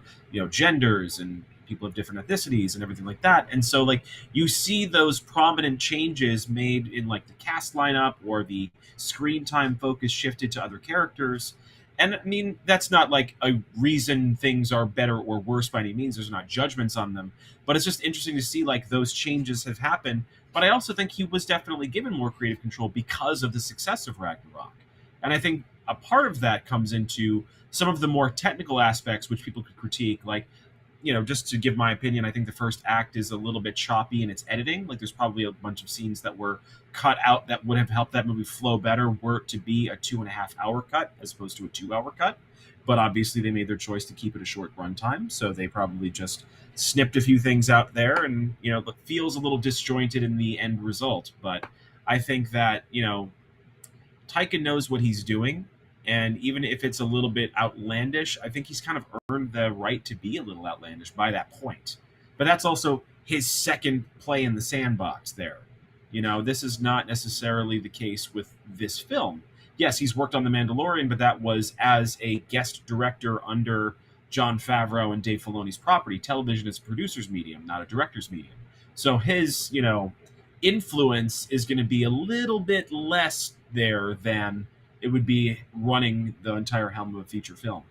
Speaker 3: genders and people of different ethnicities and everything like that. And so like you see those prominent changes made in like the cast lineup or the screen time focus shifted to other characters. And I mean, that's not like a reason things are better or worse by any means. There's not judgments on them, but it's just interesting to see like those changes have happened. But I also think he was definitely given more creative control because of the success of Ragnarok. And I think a part of that comes into some of the more technical aspects, which people could critique, like, just to give my opinion, I think the first act is a little bit choppy in its editing. Like there's probably a bunch of scenes that were cut out that would have helped that movie flow better were it to be a 2.5 hour cut as opposed to a 2 hour cut. But obviously they made their choice to keep it a short runtime. So they probably just snipped a few things out there and, it feels a little disjointed in the end result. But I think that, Taika knows what he's doing. And even if it's a little bit outlandish, I think he's kind of earned the right to be a little outlandish by that point. But that's also his second play in the sandbox there. This is not necessarily the case with this film. Yes, he's worked on The Mandalorian, but that was as a guest director under Jon Favreau and Dave Filoni's property. Television is a producer's medium, not a director's medium. So his, influence is going to be a little bit less there than it would be running the entire helm of a feature film.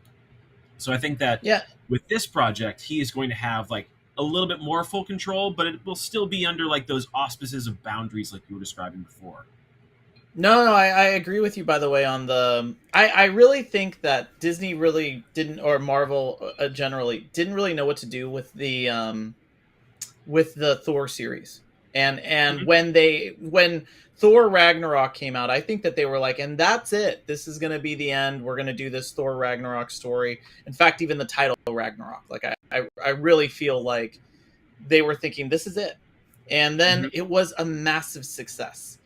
Speaker 3: So I think that
Speaker 2: Yeah.
Speaker 3: with this project, he is going to have like a little bit more full control, but it will still be under like those auspices of boundaries like you were describing before.
Speaker 2: No, I agree with you, by the way, on the... I really think that Disney really didn't, or Marvel generally, didn't really know what to do with the Thor series. And when Thor Ragnarok came out, I think that they were like, and that's it. This is going to be the end. We're going to do this Thor Ragnarok story. In fact, even the title Ragnarok, like I really feel like they were thinking this is it. And then it was a massive success.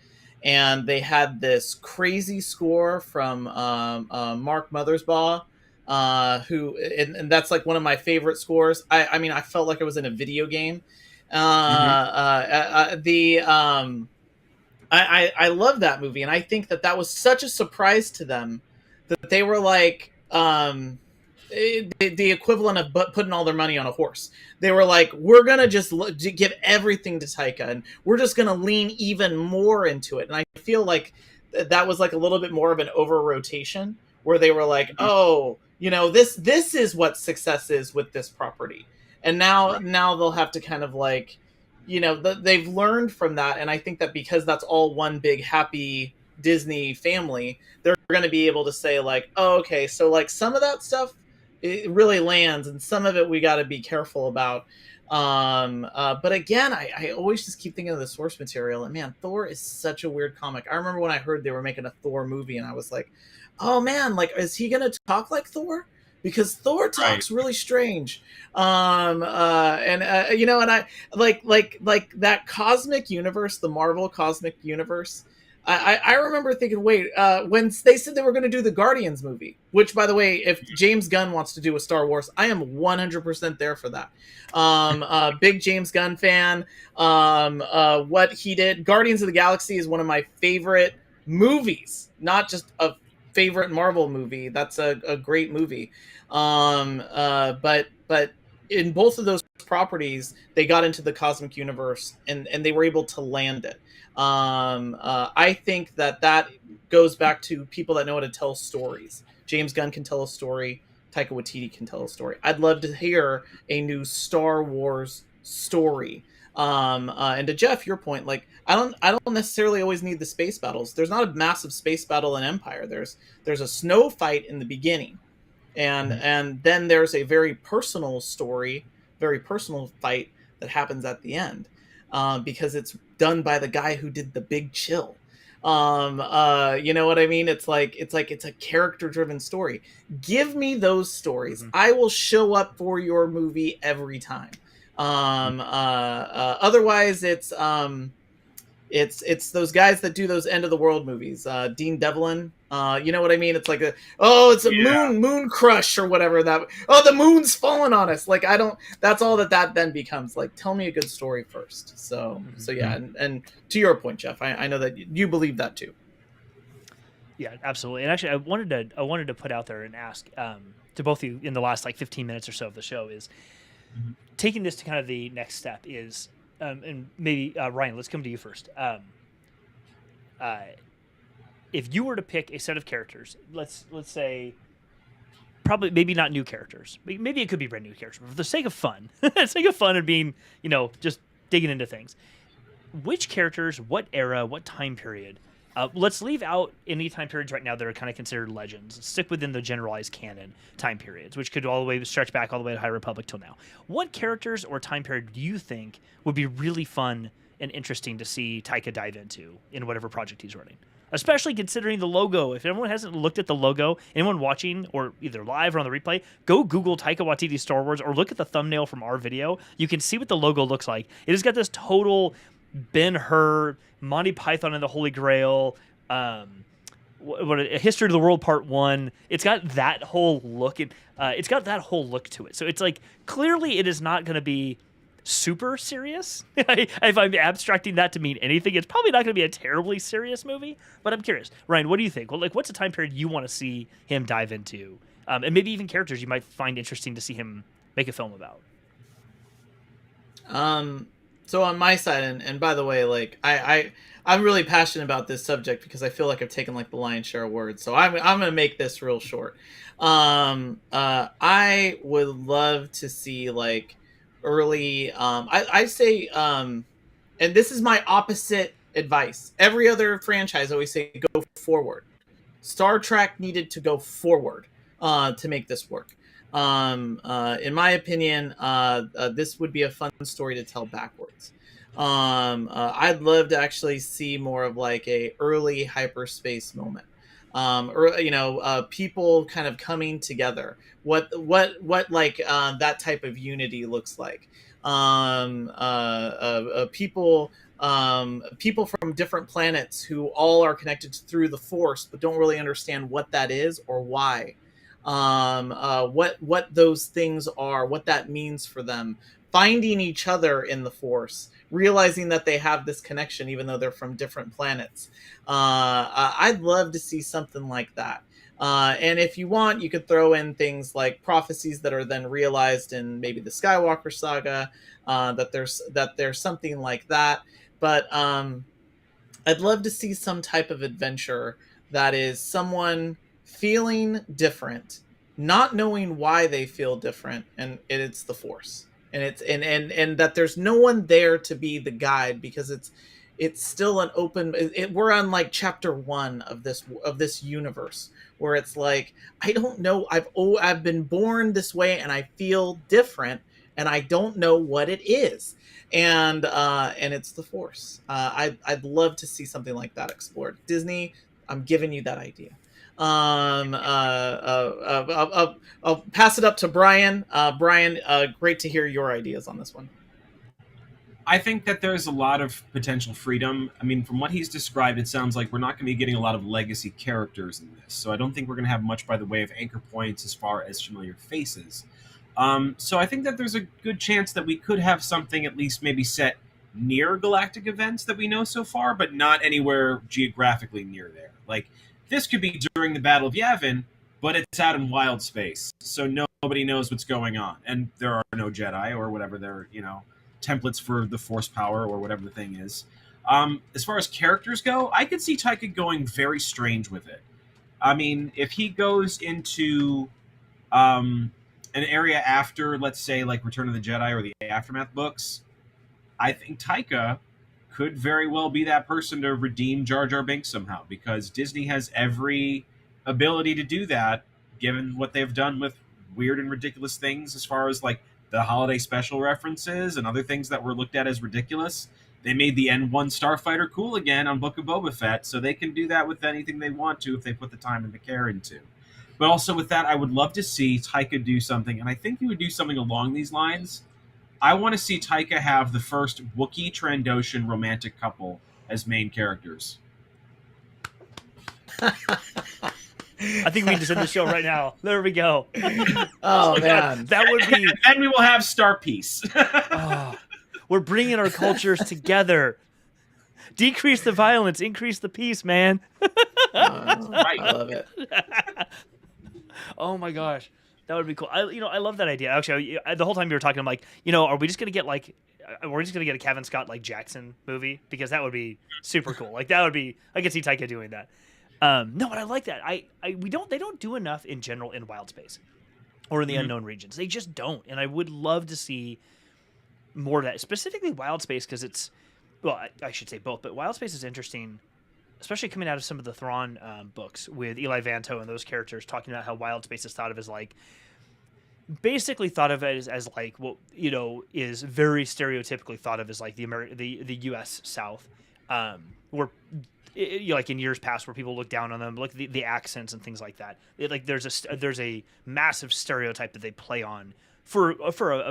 Speaker 2: And they had this crazy score from Mark Mothersbaugh, who and that's like one of my favorite scores. I mean, I felt like I was in a video game. I love that movie, and I think that was such a surprise to them that they were like the equivalent of putting all their money on a horse. They were like, we're gonna just give everything to Taika, and we're just gonna lean even more into it. And I feel like that was like a little bit more of an over rotation, where they were like, oh, you know, this is what success is with this property. And now they'll have to kind of like, you know, they've learned from that. And I think that because that's all one big happy Disney family, they're going to be able to say like, oh, okay, so like some of that stuff, it really lands, and some of it we got to be careful about. But again, I always just keep thinking of the source material. And man, Thor is such a weird comic. I remember when I heard they were making a Thor movie, and I was like, oh man, like, is he going to talk like Thor? Because Thor talks really strange. You know, and I like that cosmic universe, the Marvel cosmic universe. I remember thinking, wait, when they said they were going to do the Guardians movie, which, by the way, if James Gunn wants to do a Star Wars, I am 100% there for that. Big James Gunn fan. What he did, Guardians of the Galaxy is one of my favorite movies, not just a favorite Marvel movie. That's a great movie. But in both of those properties, they got into the cosmic universe, and they were able to land it. I think that goes back to people that know how to tell stories. James Gunn can tell a story. Taika Waititi can tell a story. I'd love to hear a new Star Wars story. And to Jeff, your point, like I don't necessarily always need the space battles. There's not a massive space battle in Empire. There's a snow fight in the beginning, and then there's a very personal story, very personal fight that happens at the end. Because it's done by the guy who did The Big Chill. You know what I mean? It's a character-driven story. Give me those stories. I will show up for your movie every time. Otherwise, it's those guys that do those end of the world movies. Dean Devlin. You know what I mean? It's like it's a moon crush or whatever that. Oh, the moon's falling on us. Like that's all that then becomes. Like, tell me a good story first. So yeah. And to your point, Jeff, I know that you believe that too.
Speaker 1: Yeah, absolutely. And actually, I wanted to put out there and ask to both of you in the last like 15 minutes or so of the show is taking this to kind of the next step is. And maybe Ryan, let's come to you first. If you were to pick a set of characters, let's say, probably maybe not new characters, maybe it could be brand new characters, but for the sake of fun, and being, you know, just digging into things. Which characters, what era, what time period? Let's leave out any time periods right now that are kind of considered legends. Stick within the generalized canon time periods, which could all the way stretch back all the way to High Republic till now. What characters or time period do you think would be really fun and interesting to see Taika dive into in whatever project he's running? Especially considering the logo. If everyone hasn't looked at the logo, anyone watching or either live or on the replay, go Google Taika Waititi Star Wars or look at the thumbnail from our video. You can see what the logo looks like. It has got this total Ben-Hur, Monty Python and the Holy Grail, A History of the World Part 1. It's got that whole look. It's got that whole look to it. So it's like, clearly it is not going to be super serious. If I'm abstracting that to mean anything, it's probably not going to be a terribly serious movie, but I'm curious. Ryan, what do you think? Well, like, what's a time period you want to see him dive into? And maybe even characters you might find interesting to see him make a film about.
Speaker 2: So on my side, and by the way, like I'm really passionate about this subject because I feel like I've taken like the lion's share of words. So I'm gonna make this real short. I would love to see like early. I say and this is my opposite advice. Every other franchise always say go forward. Star Trek needed to go forward to make this work. In my opinion, this would be a fun story to tell backwards. I'd love to actually see more of like a early hyperspace moment. Or people kind of coming together. What like that type of unity looks like. People from different planets who all are connected through the Force, but don't really understand what that is or why. What those things are, what that means for them, finding each other in the Force, realizing that they have this connection even though they're from different planets. I'd love to see something like that. And if you want, you could throw in things like prophecies that are then realized in maybe the Skywalker saga. That there's something like that. But I'd love to see some type of adventure that is someone feeling different, not knowing why they feel different, and it's the Force, and it's and that there's no one there to be the guide because it's still an open. We're on like chapter 1 of this universe where it's like I don't know. I've been born this way and I feel different and I don't know what it is. And it's the Force. I'd love to see something like that explored. Disney, I'm giving you that idea. I'll pass it up to Brian. Brian, great to hear your ideas on this one.
Speaker 3: I think that there's a lot of potential freedom. I mean, from what he's described, it sounds like we're not going to be getting a lot of legacy characters in this. So I don't think we're going to have much by the way of anchor points as far as familiar faces. So I think that there's a good chance that we could have something at least maybe set near galactic events that we know so far, but not anywhere geographically near there. Like, this could be during the Battle of Yavin, but it's out in wild space, so nobody knows what's going on. And there are no Jedi or whatever their, templates for the Force power or whatever the thing is. As far as characters go, I could see Taika going very strange with it. I mean, if he goes into an area after, let's say, like Return of the Jedi or the Aftermath books, I think Taika could very well be that person to redeem Jar Jar Binks somehow, because Disney has every ability to do that, given what they've done with weird and ridiculous things as far as, like, the holiday special references and other things that were looked at as ridiculous. They made the N1 Starfighter cool again on Book of Boba Fett, so they can do that with anything they want to if they put the time and the care into. But also with that, I would love to see Taika do something, and I think he would do something along these lines. I want to see Taika have the first Wookiee Trandoshan romantic couple as main characters.
Speaker 1: I think we can just end the show right now. There we go.
Speaker 2: Oh, man.
Speaker 1: That would be...
Speaker 3: And we will have Star Peace.
Speaker 1: We're bringing our cultures together. Decrease the violence, increase the peace, man.
Speaker 3: Right.
Speaker 2: I love it.
Speaker 1: Oh, my gosh. That would be cool. I love that idea. Actually, the whole time you were talking, I'm like, are we just going to get, like... We're just going to get a Kevin Scott, like, Jackson movie? Because that would be super cool. Like, that would be... I could see Taika doing that. No, but I like that. They don't do enough in general in wild space or in the unknown regions. They just don't. And I would love to see more of that, specifically wild space, because it's, well, I should say both, but wild space is interesting, especially coming out of some of the Thrawn books with Eli Vanto and those characters talking about how wild space is thought of as like, basically thought of as like what, is very stereotypically thought of as like the U.S. South, where like in years past where people look down on them, like the accents and things like that. There's a massive stereotype that they play on for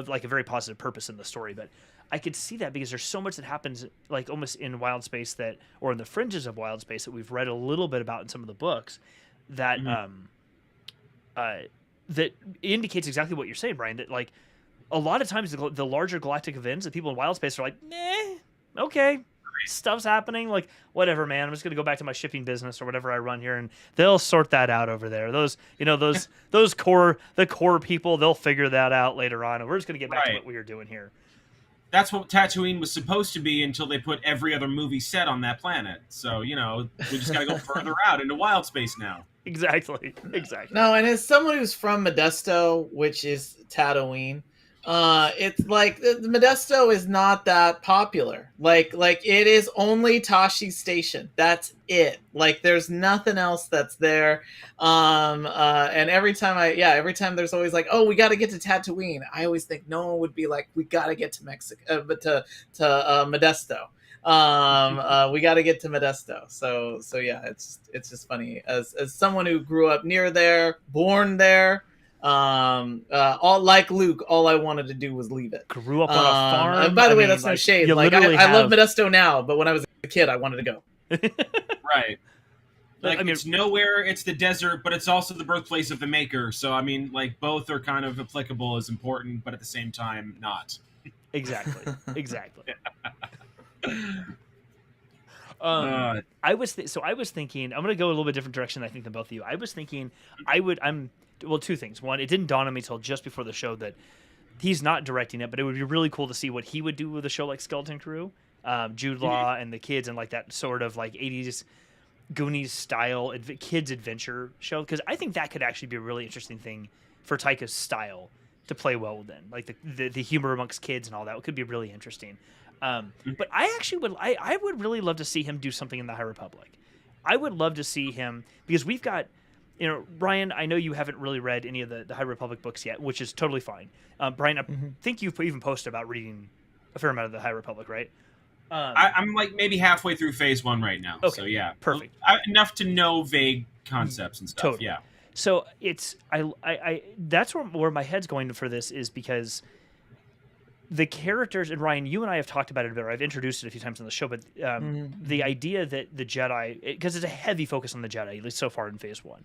Speaker 1: like a very positive purpose in the story. But I could see that because there's so much that happens like almost in wild space that, or in the fringes of wild space that we've read a little bit about in some of the books that, that indicates exactly what you're saying, Brian, that like a lot of times the larger galactic events that people in wild space are like, okay. Stuff's happening, like whatever, man. I'm just gonna go back to my shipping business or whatever I run here, and they'll sort that out over there. Those core people, they'll figure that out later on, and we're just gonna get back to what we were doing here.
Speaker 3: that's what Tatooine was supposed to be until they put every other movie set on that planet. So, you know, we just got to go further out into wild space now.
Speaker 1: Exactly.
Speaker 2: No, and as someone who's from Modesto, which is Tatooine, it's like the Modesto is not that popular. Like it is only Tashi Station. That's it. Like there's nothing else that's there. And every time there's always like, oh, we got to get to Tatooine. I always think no one would be like, we got to get to Mexico, but to Modesto. We got to get to Modesto. So yeah, it's just funny as someone who grew up near there, born there. All like Luke, all I wanted to do was leave it.
Speaker 1: Grew up on a farm.
Speaker 2: And by the way, that's no shade. Like I love Modesto now, but when I was a kid, I wanted to go.
Speaker 3: Right. Like, I mean, it's nowhere. It's the desert, but it's also the birthplace of the maker. So I mean, like both are kind of applicable as important, but at the same time, not.
Speaker 1: Exactly. I was thinking I'm going to go a little bit different direction I think than both of you. I was thinking two things. One, it didn't dawn on me till just before the show that he's not directing it, but it would be really cool to see what he would do with a show like Skeleton Crew, Jude Law and the kids, and like that sort of like 80s Goonies style kids adventure show, because I think that could actually be a really interesting thing for Taika's style to play well within, like the humor amongst kids and all that could be really interesting. But I would really love to see him do something in the High Republic. I would love to see him, because we've got, you know, Brian, I know you haven't really read any of the High Republic books yet, which is totally fine. Brian, I think you've even posted about reading a fair amount of the High Republic, right?
Speaker 3: I'm like maybe halfway through phase 1 right now. Okay, so yeah,
Speaker 1: perfect.
Speaker 3: Enough to know vague concepts and stuff.
Speaker 1: Totally.
Speaker 3: Yeah.
Speaker 1: So it's I that's where my head's going for this, is because the characters, and Ryan, you and I have talked about it a bit, or I've introduced it a few times on the show, but the idea that the Jedi, because it's a heavy focus on the Jedi, at least so far in phase 1.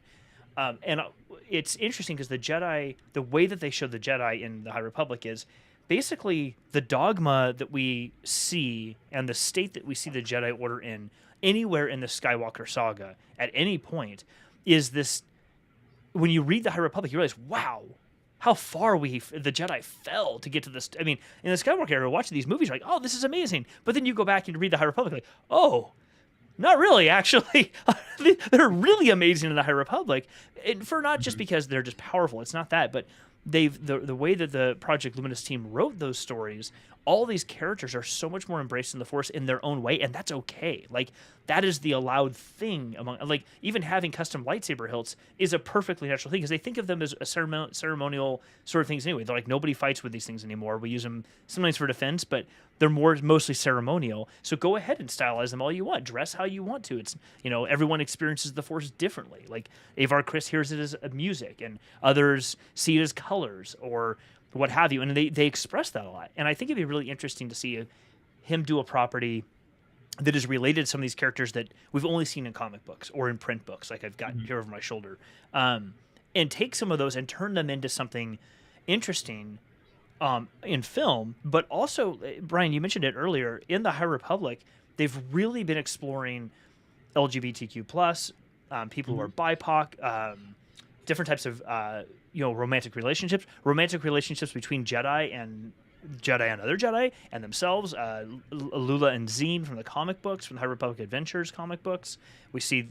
Speaker 1: And it's interesting because the Jedi, the way that they show the Jedi in the High Republic is basically the dogma that we see and the state that we see the Jedi Order in anywhere in the Skywalker saga at any point is this. When you read the High Republic, you realize, wow, how far the Jedi fell to get to this. I mean, in the Skywalker era, watching these movies, you're like, oh, this is amazing. But then you go back and read the High Republic, like, oh, not really, actually. They're really amazing in the High Republic. And for not just because they're just powerful. It's not that, but the way that the Project Luminous team wrote those stories, all these characters are so much more embraced in the Force in their own way, and that's okay. Like, that is the allowed thing among, like, even having custom lightsaber hilts is a perfectly natural thing, because they think of them as a ceremonial sort of things anyway. They're like, nobody fights with these things anymore. We use them sometimes for defense, but they're mostly ceremonial. So go ahead and stylize them all you want. Dress how you want to. It's, you know, everyone experiences the Force differently. Like, Avar Kriss hears it as music, and others see it as colors or what have you, and they express that a lot. And I think it'd be really interesting to see him do a property that is related to some of these characters that we've only seen in comic books or in print books, like I've got here over my shoulder, and take some of those and turn them into something interesting in film. But also, Brian, you mentioned it earlier, in the High Republic, they've really been exploring LGBTQ+, people who are BIPOC, different types of romantic relationships between Jedi and other Jedi and themselves. Lula and Zine from the comic books, from the High Republic Adventures comic books. We see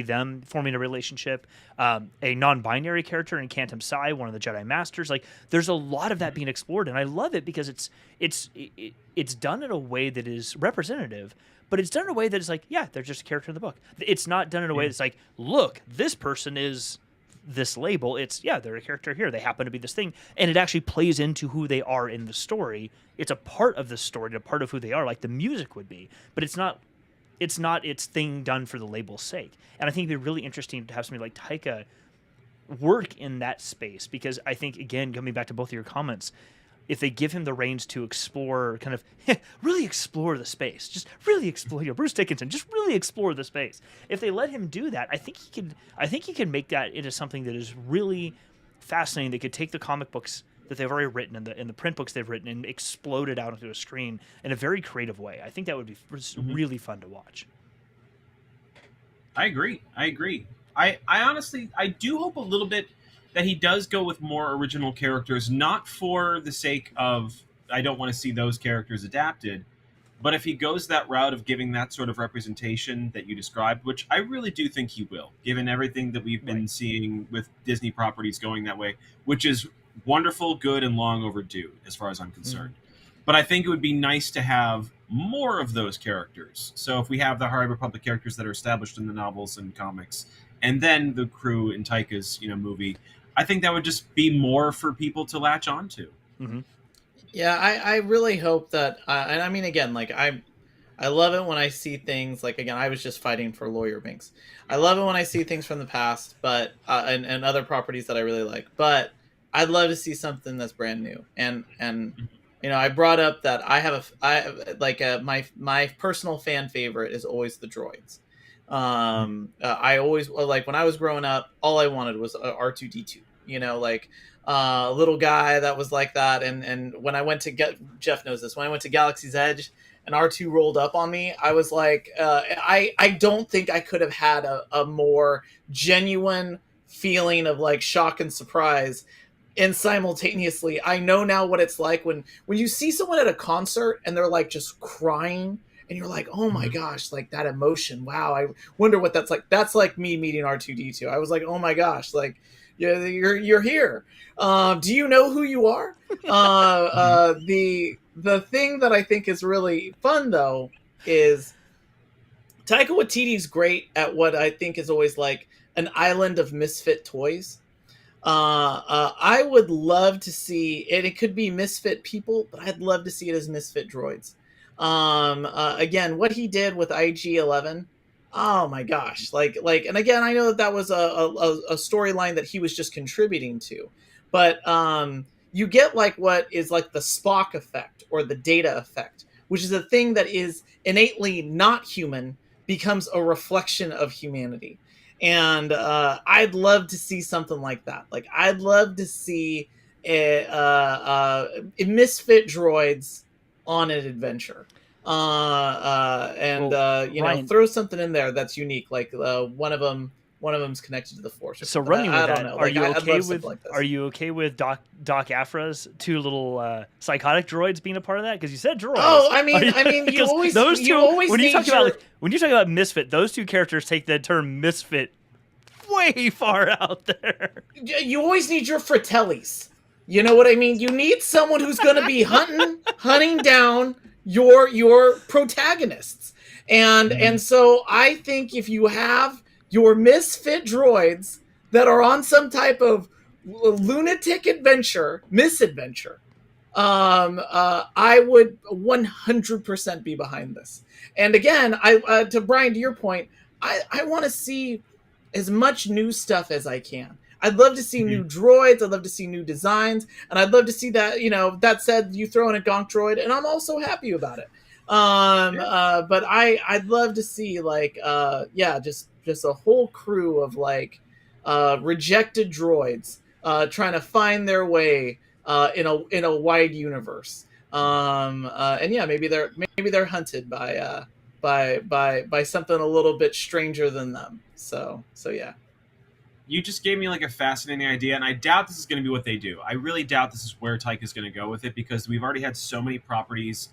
Speaker 1: them forming a relationship. A non-binary character in Cantum Psi, one of the Jedi Masters. Like, there's a lot of that being explored, and I love it because it's done in a way that is representative. But it's done in a way that is like, yeah, they're just a character in the book. It's not done in a way that's like, look, this person is this label. It's, yeah, they're a character here. They happen to be this thing. And it actually plays into who they are in the story. It's a part of the story, a part of who they are, like the music would be. But it's not its thing done for the label's sake. And I think it'd be really interesting to have somebody like Taika work in that space, because I think, again, coming back to both of your comments, if they give him the reins to explore, kind of really explore the space, just really explore, Bruce Dickinson, just really explore the space. If they let him do that, I think he can make that into something that is really fascinating. They could take the comic books that they've already written and the print books they've written and explode it out onto a screen in a very creative way. I think that would be really fun to watch.
Speaker 3: I agree. I honestly, I do hope a little bit that he does go with more original characters, not for the sake of I don't want to see those characters adapted. But if he goes that route of giving that sort of representation that you described, which I really do think he will, given everything that we've been seeing with Disney properties going that way, which is wonderful, good, and long overdue, as far as I'm concerned. But I think it would be nice to have more of those characters. So if we have the High Republic characters that are established in the novels and comics, and then the crew in Taika's movie, I think that would just be more for people to latch onto.
Speaker 1: Mm-hmm.
Speaker 2: Yeah, I really hope that, and I mean, again, like I love it when I see things like, again, I was just fighting for Lawyer Binks. I love it when I see things from the past, but and other properties that I really like. But I'd love to see something that's brand new. And I brought up that my personal fan favorite is always the droids. I always, like, when I was growing up, all I wanted was R2D2. A little guy that was like that. And when I went to Jeff knows this, when I went to Galaxy's Edge and R2 rolled up on me, I was like, I don't think I could have had a more genuine feeling of like shock and surprise. And simultaneously, I know now what it's like when you see someone at a concert and they're like just crying and you're like, oh my gosh, like that emotion. Wow. I wonder what that's like. That's like me meeting R2D2. I was like, oh my gosh, like, yeah, you're here. Do you know who you are? The thing that I think is really fun though is Taika Waititi's great at what I think is always like an island of misfit toys. I would love to see it. It could be misfit people, but I'd love to see it as misfit droids. Again, what he did with IG-11. Oh my gosh. And again, I know that was a storyline that he was just contributing to, but, you get like what is like the Spock effect or the Data effect, which is a thing that is innately not human becomes a reflection of humanity. And, I'd love to see something like that. Like I'd love to see misfit droids on an adventure.
Speaker 1: Ryan,
Speaker 2: throw something in there that's unique, like one of them's connected to the Force.
Speaker 1: So running with that,
Speaker 2: are
Speaker 1: you okay with Doc Afra's two little psychotic droids being a part of that? Because you said droids.
Speaker 2: Oh, I mean, you always
Speaker 1: when you talk about misfit, those two characters take the term misfit way far out there.
Speaker 2: You always need your fratellis. You know what I mean? You need someone who's going to be hunting down your protagonists. And so I think if you have your misfit droids that are on some type of lunatic misadventure, I would 100% be behind this. And again, to Brian, to your point, I want to see as much new stuff as I can. I'd love to see new droids. I'd love to see new designs. And I'd love to see that, that said, you throw in a gonk droid, and I'm also happy about it. But I'd love to see, like, just a whole crew of, like, rejected droids trying to find their way in a wide universe. Maybe they're hunted by something a little bit stranger than them. So yeah.
Speaker 3: You just gave me like a fascinating idea, and I doubt this is going to be what they do. I really doubt this is where Taika's going to go with it, because we've already had so many properties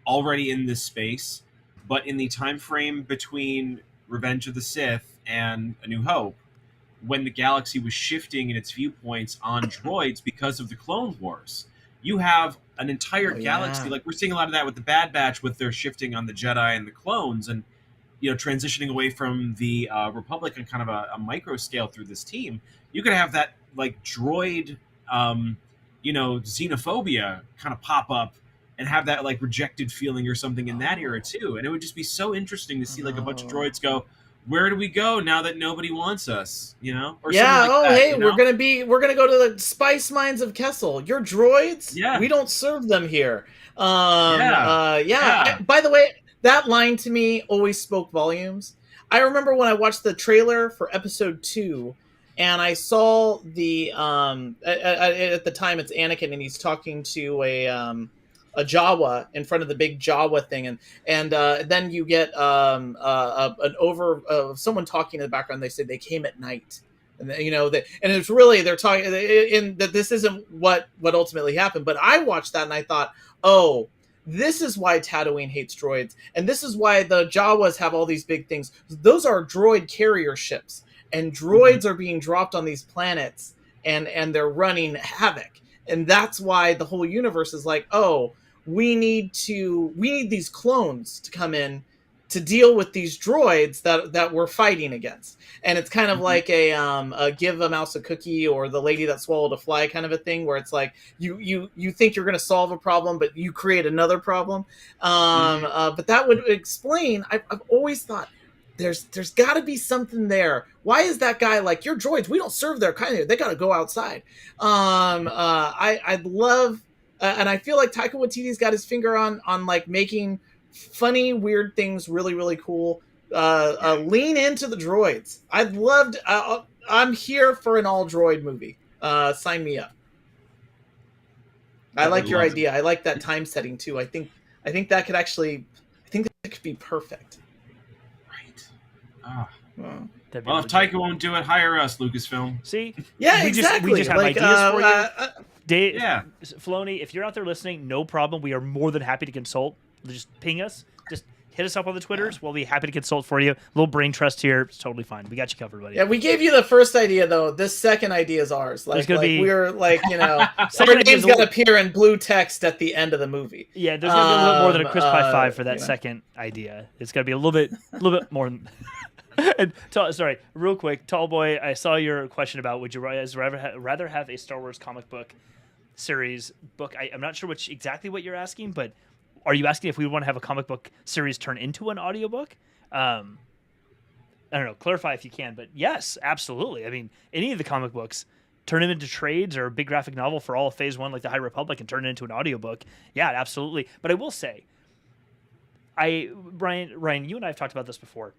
Speaker 3: already in this space. But in the time frame between Revenge of the Sith and A New Hope, when the galaxy was shifting in its viewpoints on droids because of the Clone Wars, you have an entire galaxy. Like, we're seeing a lot of that with the Bad Batch, with their shifting on the Jedi and the clones, and transitioning away from the Republic on kind of a micro scale through this team. You could have that like droid, xenophobia kind of pop up and have that like rejected feeling or something in that era too. And it would just be so interesting to see like a bunch of droids go, where do we go now that nobody wants us? Or
Speaker 2: hey, we're gonna go to the spice mines of Kessel. Your droids?
Speaker 3: Yeah,
Speaker 2: we don't serve them here. By the way, that line to me always spoke volumes. I remember when I watched the trailer for episode 2, and I saw the at the time it's Anakin, and he's talking to a Jawa in front of the big Jawa thing, and then you get someone talking in the background. They say they came at night And and it's really they're talking in that this isn't what ultimately happened. But I watched that and I thought, oh, this is why Tatooine hates droids, and this is why the Jawas have all these big things. Those are droid carrier ships, and droids are being dropped on these planets, and they're running havoc. And that's why the whole universe is like, oh, we need these clones to come in to deal with these droids that we're fighting against. And it's kind of like a give a mouse a cookie or the lady that swallowed a fly kind of a thing, where it's like you think you're going to solve a problem, but you create another problem. But that would explain. I've always thought there's got to be something there. Why is that guy like, your droids, we don't serve their kind of, they got to go outside. I'd love, and I feel like Taika Waititi's got his finger on like making funny, weird things really, really cool. Lean into the droids. I'd love to, I'm here for an all droid movie. Sign me up. I like your idea. I like that time setting too. I think that could actually, that could be perfect.
Speaker 3: Right. Ah.
Speaker 2: Well,
Speaker 3: if Taika won't do it, hire us, Lucasfilm.
Speaker 1: See?
Speaker 2: Yeah, exactly.
Speaker 1: We just have ideas for you. Dave,
Speaker 3: yeah.
Speaker 1: Filoni, if you're out there listening, no problem. We are more than happy to consult. Just ping us. Just hit us up on the Twitters. We'll be happy to consult for you. A little brain trust here. It's totally fine. We got you covered, buddy.
Speaker 2: Yeah, we gave you the first idea, though. This second idea is ours. We're like, our name's going to appear in blue text at the end of the movie.
Speaker 1: Yeah, there's going to be a little more than a crisp high five for that second idea. It's got to be a little bit more than... And sorry, real quick, Tall Boy, I saw your question about would you rather have a Star Wars comic book series book. I'm not sure exactly what you're asking, but are you asking if we want to have a comic book series turn into an audiobook? I don't know. Clarify if you can, but yes, absolutely. I mean, any of the comic books, turn them into trades or a big graphic novel for all of Phase 1, like the High Republic, and turn it into an audiobook. Yeah, absolutely. But I will say, Ryan, you and I have talked about this before.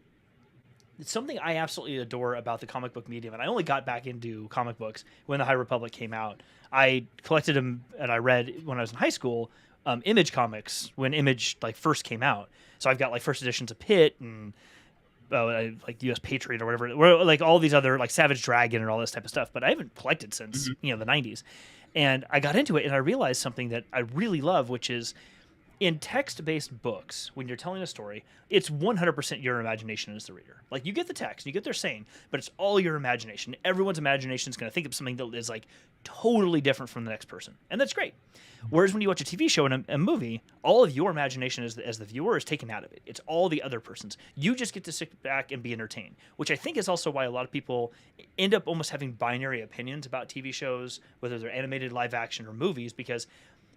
Speaker 1: It's something I absolutely adore about the comic book medium, and I only got back into comic books when the High Republic came out. I collected them, and I read when I was in high school, Image comics when Image first came out. So I've got first editions of Pitt and like US Patriot or whatever, like all these other Savage Dragon and all this type of stuff. But I haven't collected since the 90s, and I got into it, and I realized something that I really love, which is, in text-based books, when you're telling a story, it's 100% your imagination as the reader. You get the text, you get their saying, but it's all your imagination. Everyone's imagination is going to think of something that is totally different from the next person, and that's great. Whereas when you watch a TV show and a movie, all of your imagination as the viewer is taken out of it. It's all the other person's. You just get to sit back and be entertained, which I think is also why a lot of people end up almost having binary opinions about TV shows, whether they're animated, live action, or movies, because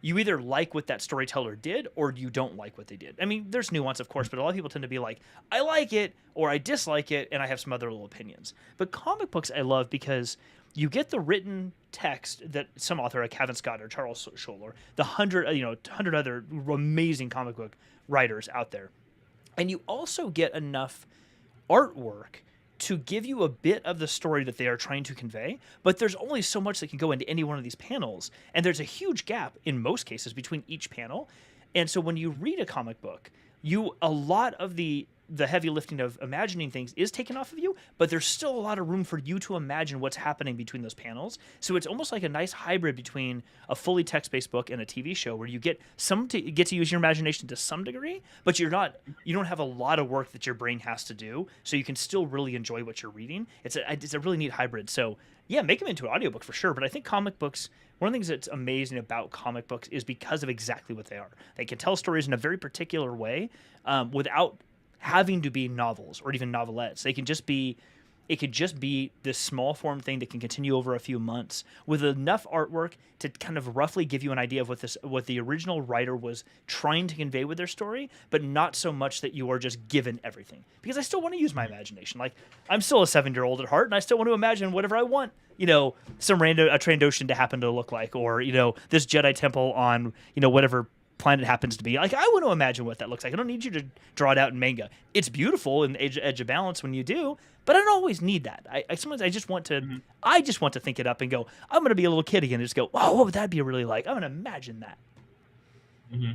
Speaker 1: you either like what that storyteller did or you don't like what they did. I mean, there's nuance, of course, but a lot of people tend to be like, I like it or I dislike it, and I have some other little opinions. But comic books I love because you get the written text that some author like Kevin Scott or Charles Scholler, the 100 other amazing comic book writers out there. And you also get enough artwork to give you a bit of the story that they are trying to convey, but there's only so much that can go into any one of these panels, and there's a huge gap in most cases between each panel. And so when you read a comic book, a lot of the heavy lifting of imagining things is taken off of you, but there's still a lot of room for you to imagine what's happening between those panels. So it's almost like a nice hybrid between a fully text-based book and a TV show, where you get to use your imagination to some degree, but you don't have a lot of work that your brain has to do, so you can still really enjoy what you're reading. It's a really neat hybrid. So yeah, make them into an audiobook for sure, but I think comic books, one of the things that's amazing about comic books is because of exactly what they are. They can tell stories in a very particular way without having to be novels or even novelettes. It could just be this small form thing that can continue over a few months with enough artwork to kind of roughly give you an idea of what the original writer was trying to convey with their story, but not so much that you are just given everything. Because I still want to use my imagination. I'm still a 7-year-old at heart, and I still want to imagine whatever I want, some random a Trandoshan to happen to look like, or this Jedi temple on whatever planet happens to be. I want to imagine what that looks like. I don't need you to draw it out in manga. It's beautiful in Edge of Balance when you do, but I don't always need that. Sometimes I just want to think it up and go, I'm going to be a little kid again and just go, oh, what would that be really like? I'm going to imagine that.
Speaker 3: Mm-hmm.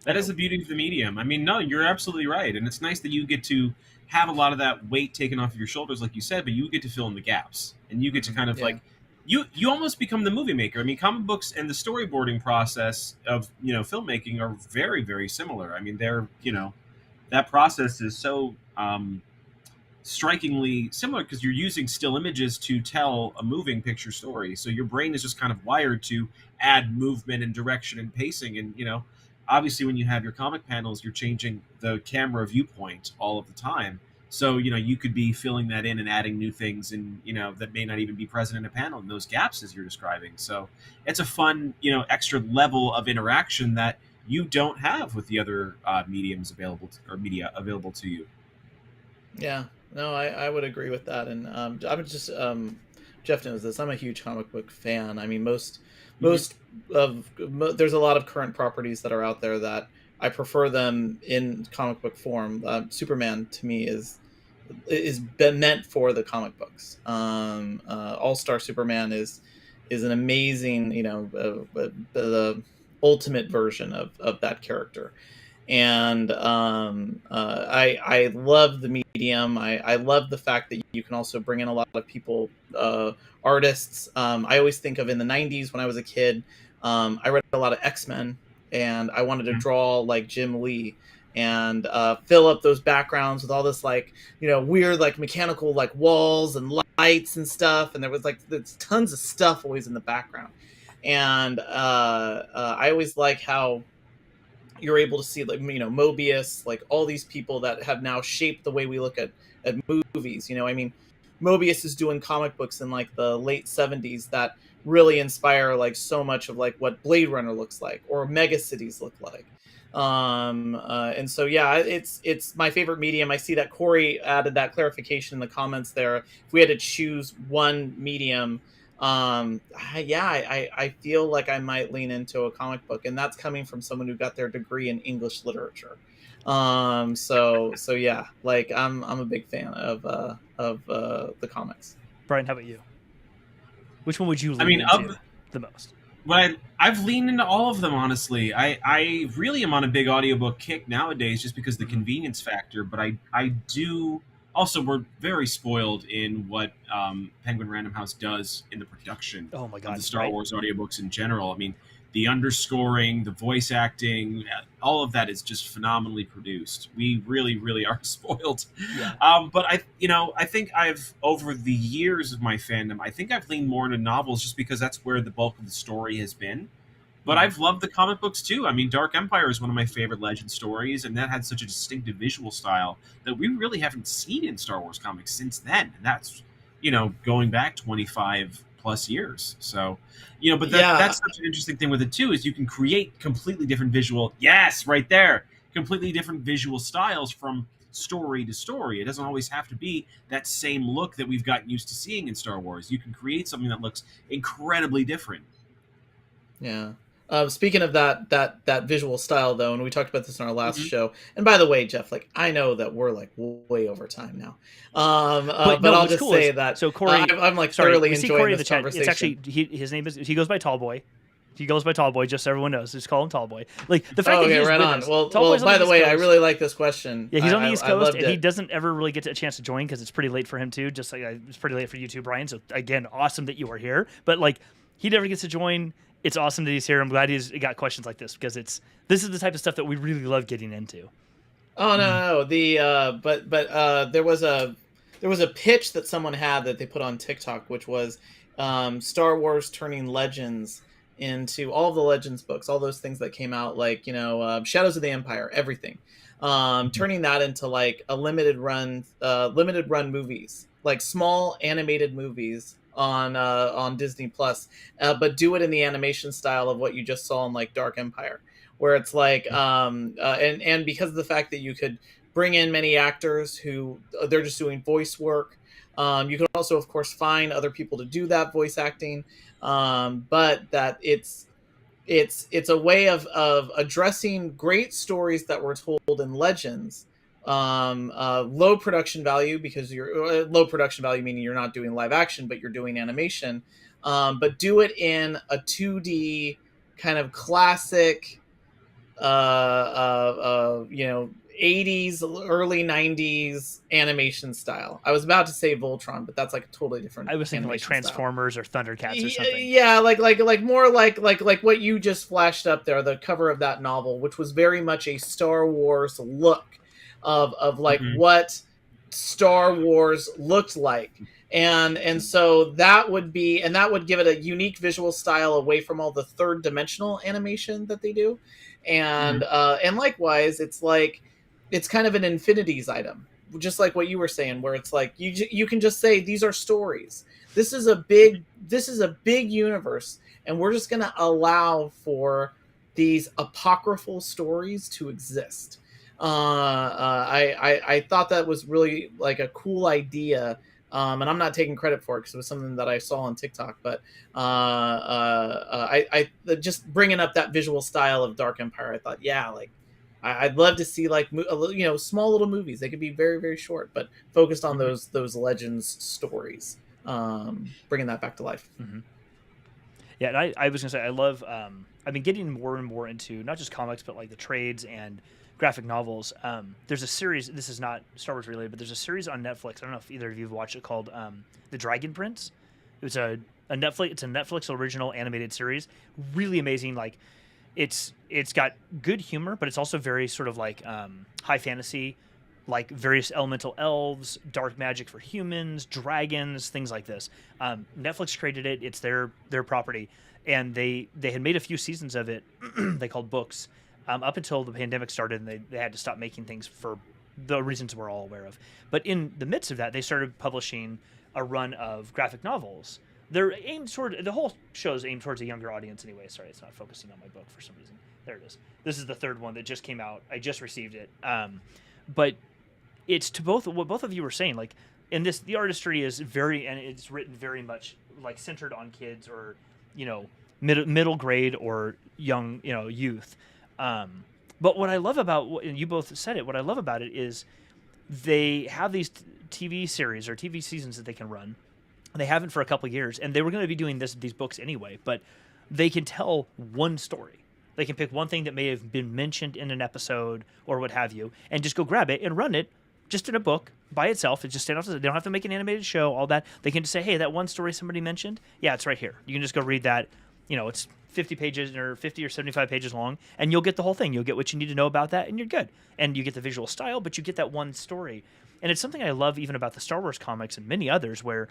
Speaker 3: That is the beauty of the medium. I mean, no, you're absolutely right, and it's nice that you get to have a lot of that weight taken off of your shoulders, like you said, but you get to fill in the gaps, and you get to kind of
Speaker 2: Yeah.
Speaker 3: like you almost become the movie maker. I mean, comic books and the storyboarding process of filmmaking are very very similar. I mean, they're that process is so strikingly similar because you're using still images to tell a moving picture story. So your brain is just kind of wired to add movement and direction and pacing. And, obviously when you have your comic panels, you're changing the camera viewpoint all of the time. So, you could be filling that in and adding new things and, that may not even be present in a panel in those gaps as you're describing. So it's a fun, extra level of interaction that you don't have with the other mediums available or media available to you.
Speaker 2: Yeah, no, I would agree with that, and I would just Jeff knows this. I'm a huge comic book fan. I mean,
Speaker 3: Mhm.
Speaker 2: there's a lot of current properties that are out there that I prefer them in comic book form. Superman to me is been meant for the comic books. All Star Superman is an amazing, the ultimate version of that character. And I love the medium. I love the fact that you can also bring in a lot of people, artists. I always think of in the '90s when I was a kid. I read a lot of X-Men, and I wanted to
Speaker 3: Mhm.
Speaker 2: draw like Jim Lee and fill up those backgrounds with all this like weird like mechanical like walls and lights and stuff. And there was like there's tons of stuff always in the background. And I always like how you're able to see like Mobius, like all these people that have now shaped the way we look at movies. I mean, Mobius is doing comic books in like the late '70s that really inspire like so much of like what Blade Runner looks like or mega cities look like. And so yeah, it's my favorite medium. I see that Corey added that clarification in the comments there. If we had to choose one medium, I feel like I might lean into a comic book, and that's coming from someone who got their degree in English literature. So yeah, like I'm a big fan of the comics.
Speaker 1: Brian, how about you? Which one would you
Speaker 3: I
Speaker 1: lean
Speaker 3: mean,
Speaker 1: into the most?
Speaker 3: I've leaned into all of them, honestly. I really am on a big audiobook kick nowadays just because of the
Speaker 1: Mhm.
Speaker 3: convenience factor, but I do also, we're very spoiled in what Penguin Random House does in the production
Speaker 1: Oh my
Speaker 3: of the
Speaker 1: God,
Speaker 3: Star
Speaker 1: right?
Speaker 3: Wars audiobooks in general. I mean, the underscoring, the voice acting, all of that is just phenomenally produced. We really, really are spoiled.
Speaker 1: Yeah.
Speaker 3: But I think I've over the years of my fandom, I think I've leaned more into novels just because that's where the bulk of the story has been. But
Speaker 1: Mhm.
Speaker 3: I've loved the comic books too. I mean, Dark Empire is one of my favorite Legend stories, and that had such a distinctive visual style that we really haven't seen in Star Wars comics since then. And that's, going back 25 plus years. So, but
Speaker 2: Yeah,
Speaker 3: that's such an interesting thing with it too, is you can create completely different visual, yes, right there, completely different visual styles from story to story. It doesn't always have to be that same look that we've gotten used to seeing in Star Wars. You can create something that looks incredibly different.
Speaker 2: yeah. Speaking of that visual style though, and we talked about this in our last
Speaker 3: Mhm.
Speaker 2: show. And by the way, Jeff, like I know that we're like way over time now,
Speaker 1: But
Speaker 2: but
Speaker 1: no,
Speaker 2: I'll
Speaker 1: what's
Speaker 2: just
Speaker 1: cool is
Speaker 2: say that
Speaker 1: so Corey.
Speaker 2: I'm like
Speaker 1: Sorry,
Speaker 2: thoroughly
Speaker 1: we see
Speaker 2: enjoying
Speaker 1: Corey in
Speaker 2: this
Speaker 1: the chat. It's
Speaker 2: conversation.
Speaker 1: actually his name is he goes by Tallboy. He goes by Tallboy, just so everyone knows. Just call him Tallboy. Like the fact
Speaker 2: Oh,
Speaker 1: that he
Speaker 2: okay,
Speaker 1: is
Speaker 2: right
Speaker 1: with
Speaker 2: on.
Speaker 1: us.
Speaker 2: Well,
Speaker 1: Tallboy's on
Speaker 2: by
Speaker 1: the
Speaker 2: the
Speaker 1: East
Speaker 2: way, I
Speaker 1: Coast.
Speaker 2: really like this question.
Speaker 1: Yeah, he's on the East
Speaker 2: I
Speaker 1: Coast,
Speaker 2: loved
Speaker 1: and he
Speaker 2: it.
Speaker 1: doesn't ever really get a chance to join because it's pretty late for him too. Just like it's pretty late for you too, Brian. So again, awesome that you are here. But like he never gets to join. It's awesome that he's here. I'm glad he's got questions like this because this is the type of stuff that we really love getting into.
Speaker 2: Oh no, the there was a pitch that someone had that they put on TikTok, which was Star Wars turning Legends into all of the Legends books, all those things that came out, like Shadows of the Empire, everything, turning that into like a limited run movies, like small animated movies on Disney Plus, but do it in the animation style of what you just saw in like Dark Empire, where it's like and because of the fact that you could bring in many actors who they're just doing voice work. You can also of course find other people to do that voice acting, but that it's a way of addressing great stories that were told in Legends. Low production value, because you're low production value meaning you're not doing live action but you're doing animation, but do it in a 2D kind of classic you know, 80s, early 90s animation style. I was about to say Voltron, but that's like a totally different
Speaker 1: I was thinking like
Speaker 2: animation style.
Speaker 1: Transformers or Thundercats or something.
Speaker 2: Yeah, like more like what you just flashed up there, the cover of that novel, which was very much a Star Wars look of like what Star Wars looked like. And so that would be, and that would give it a unique visual style away from all the third dimensional animation that they do. And likewise, it's like it's kind of an infinities item, just like what you were saying, where it's like you can just say these are stories. This is a big universe, and we're just going to allow for these apocryphal stories to exist. I thought that was really like a cool idea. And I'm not taking credit for it because it was something that I saw on TikTok. But I just bringing up that visual style of Dark Empire, I thought, yeah, like I'd love to see like you know, small little movies. They could be very, very short, but focused on those legends stories, bringing that back to life.
Speaker 1: Mm-hmm. Yeah, and I was gonna say I love. I've been getting more and more into not just comics, but like the trades and graphic novels. There's a series. This is not Star Wars related, but there's a series on Netflix. I don't know if either of you have watched it, called The Dragon Prince. It was a Netflix. It's a Netflix original animated series. Really amazing. Like it's got good humor, but it's also very sort of like high fantasy, like various elemental elves, dark magic for humans, dragons, things like this. Netflix created it. It's their property, and they had made a few seasons of it. They called books. Up until the pandemic started, and they had to stop making things for the reasons we're all aware of. But in the midst of that, they started publishing a run of graphic novels. They're aimed toward, the whole show is aimed towards a younger audience anyway. Sorry, it's not focusing on my book for some reason. There it is. This is the third one that just came out. I just received it. But it's to both what both of you were saying. Like in this, the artistry is very, and it's written very much like centered on kids or, you know, middle grade or young, you know, youth. But what I love about, and you both said it, what I love about it is they have these TV series or TV seasons that they can run. They haven't for a couple of years, and they were going to be doing these books anyway, but they can tell one story. They can pick one thing that may have been mentioned in an episode or what have you, and just go grab it and run it just in a book by itself. It's just stand off. They don't have to make an animated show, all that. They can just say, hey, that one story somebody mentioned, yeah, it's right here. You can just go read that. You know, it's 50 pages or 50 or 75 pages long, and you'll get the whole thing. You'll get what you need to know about that, and you're good. And you get the visual style, but you get that one story. And it's something I love even about the Star Wars comics and many others, where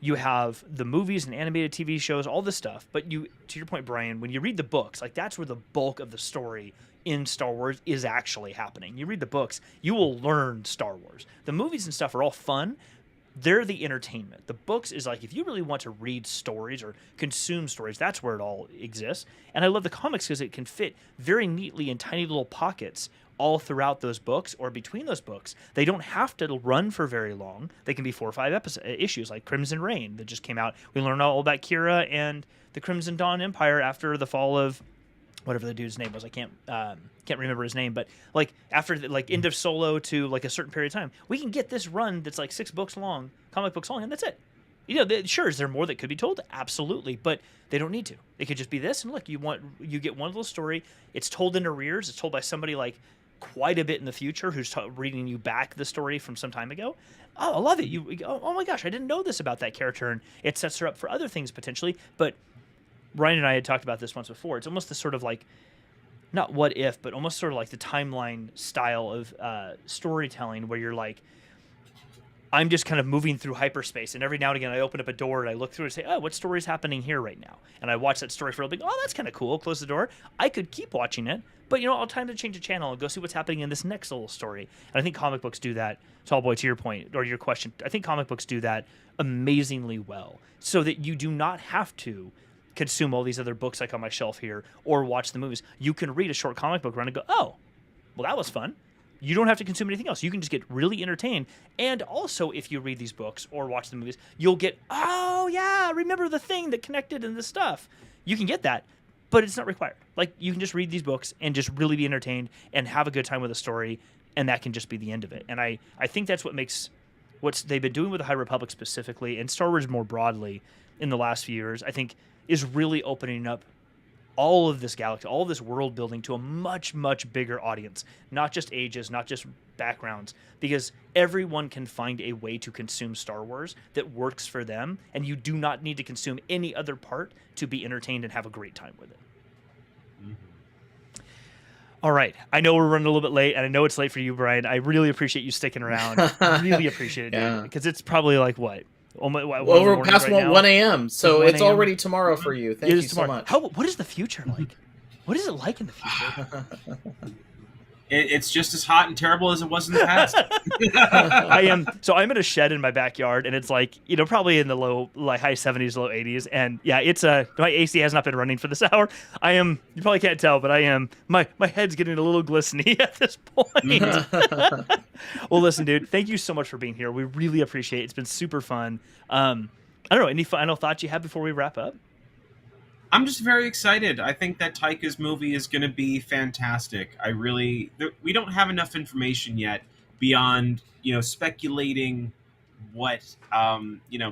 Speaker 1: you have the movies and animated TV shows, all this stuff. But you, to your point, Brian, when you read the books, like that's where the bulk of the story in Star Wars is actually happening. You read the books, you will learn Star Wars. The movies and stuff are all fun. They're the entertainment. The books is like, if you really want to read stories or consume stories, that's where it all exists. And I love the comics because it can fit very neatly in tiny little pockets all throughout those books or between those books. They don't have to run for very long. They can be 4 or 5 issues, like Crimson Reign that just came out. We learned all about Kira and the Crimson Dawn Empire after the fall of whatever the dude's name was. I can't remember his name, but like after the, like end of Solo to like a certain period of time, we can get this run that's like 6 books long, comic books long, and that's it. You know, sure, is there more that could be told? Absolutely, but they don't need to. It could just be this, and look, you get one little story. It's told in arrears. It's told by somebody like quite a bit in the future who's reading you back the story from some time ago. Oh, I love it. Oh my gosh, I didn't know this about that character, and it sets her up for other things potentially. But Ryan and I had talked about this once before. It's almost this sort of like, not what if, but almost sort of like the timeline style of storytelling where you're like, I'm just kind of moving through hyperspace, and every now and again I open up a door and I look through and say, oh, what story is happening here right now? And I watch that story for a little bit. Oh, that's kind of cool. Close the door. I could keep watching it, but you know, I'll time to change the channel and go see what's happening in this next little story. And I think comic books do that. Tallboy, to your point or your question, I think comic books do that amazingly well, so that you do not have to consume all these other books like on my shelf here or watch the movies. You can read a short comic book run and go, oh, well, that was fun. You don't have to consume anything else. You can just get really entertained. And also, if you read these books or watch the movies, you'll get, oh, yeah, remember the thing that connected in this stuff. You can get that, but it's not required. Like, you can just read these books and just really be entertained and have a good time with a story, and that can just be the end of it. And I think that's what makes what they've been doing with the High Republic specifically, and Star Wars more broadly in the last few years, I think, is really opening up all of this galaxy, all of this world building to a much, much bigger audience, not just ages, not just backgrounds, because everyone can find a way to consume Star Wars that works for them, and you do not need to consume any other part to be entertained and have a great time with it. All right. I know we're running a little bit late, and I know it's late for you, Brian. I really appreciate you sticking around. Really appreciate it, dude. Because it's probably like, what?
Speaker 2: We're past
Speaker 1: right
Speaker 2: 1 a.m., so
Speaker 1: 1
Speaker 2: it's already tomorrow for you. Thank you so much.
Speaker 1: What is the future like? What is it like in the future?
Speaker 3: It's just as hot and terrible as it was in the past.
Speaker 1: I'm in a shed in my backyard, and it's like, probably in the high 70s, low 80s. And yeah, my AC has not been running for this hour. You probably can't tell, but my head's getting a little glistening at this point. Well, listen, dude, thank you so much for being here. We really appreciate it. It's been super fun. I don't know, any final thoughts you have before we wrap up?
Speaker 3: I'm just very excited. I think that Taika's movie is going to be fantastic. We don't have enough information yet beyond, speculating what,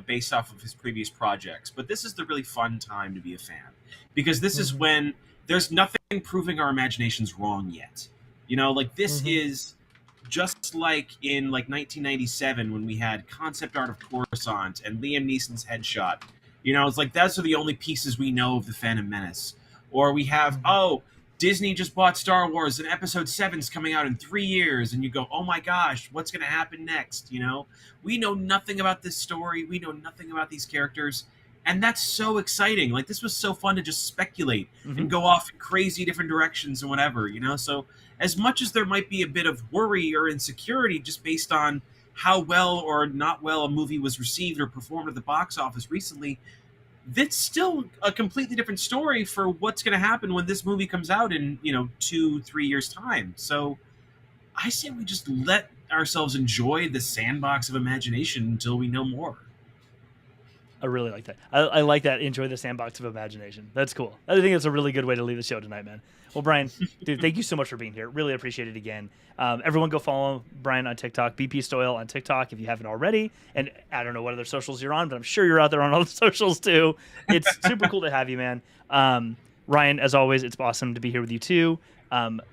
Speaker 3: based off of his previous projects. But this is the really fun time to be a fan, because this is when there's nothing proving our imaginations wrong yet. This is just like in 1997 when we had concept art of Coruscant and Liam Neeson's headshot. It's like those are the only pieces we know of the Phantom Menace. Or we have, Disney just bought Star Wars and Episode 7's coming out in 3 years. And you go, oh my gosh, what's going to happen next? We know nothing about this story. We know nothing about these characters. And that's so exciting. Like, this was so fun to just speculate and go off in crazy different directions and whatever, So as much as there might be a bit of worry or insecurity just based on how well or not well a movie was received or performed at the box office recently, that's still a completely different story for what's going to happen when this movie comes out in 2-3 years time. So I say we just let ourselves enjoy the sandbox of imagination until we know more.
Speaker 1: I really like that. I like that. Enjoy the sandbox of imagination. That's cool. I think it's a really good way to leave the show tonight, man. Well, Brian, dude, thank you so much for being here. Really appreciate it again. Everyone go follow Brian on TikTok, BP Stoyle on TikTok if you haven't already. And I don't know what other socials you're on, but I'm sure you're out there on all the socials too. It's super cool to have you, man. Ryan, as always, it's awesome to be here with you too.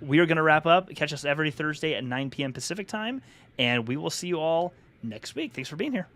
Speaker 1: We are going to wrap up. Catch us every Thursday at 9 p.m. Pacific time, and we will see you all next week. Thanks for being here.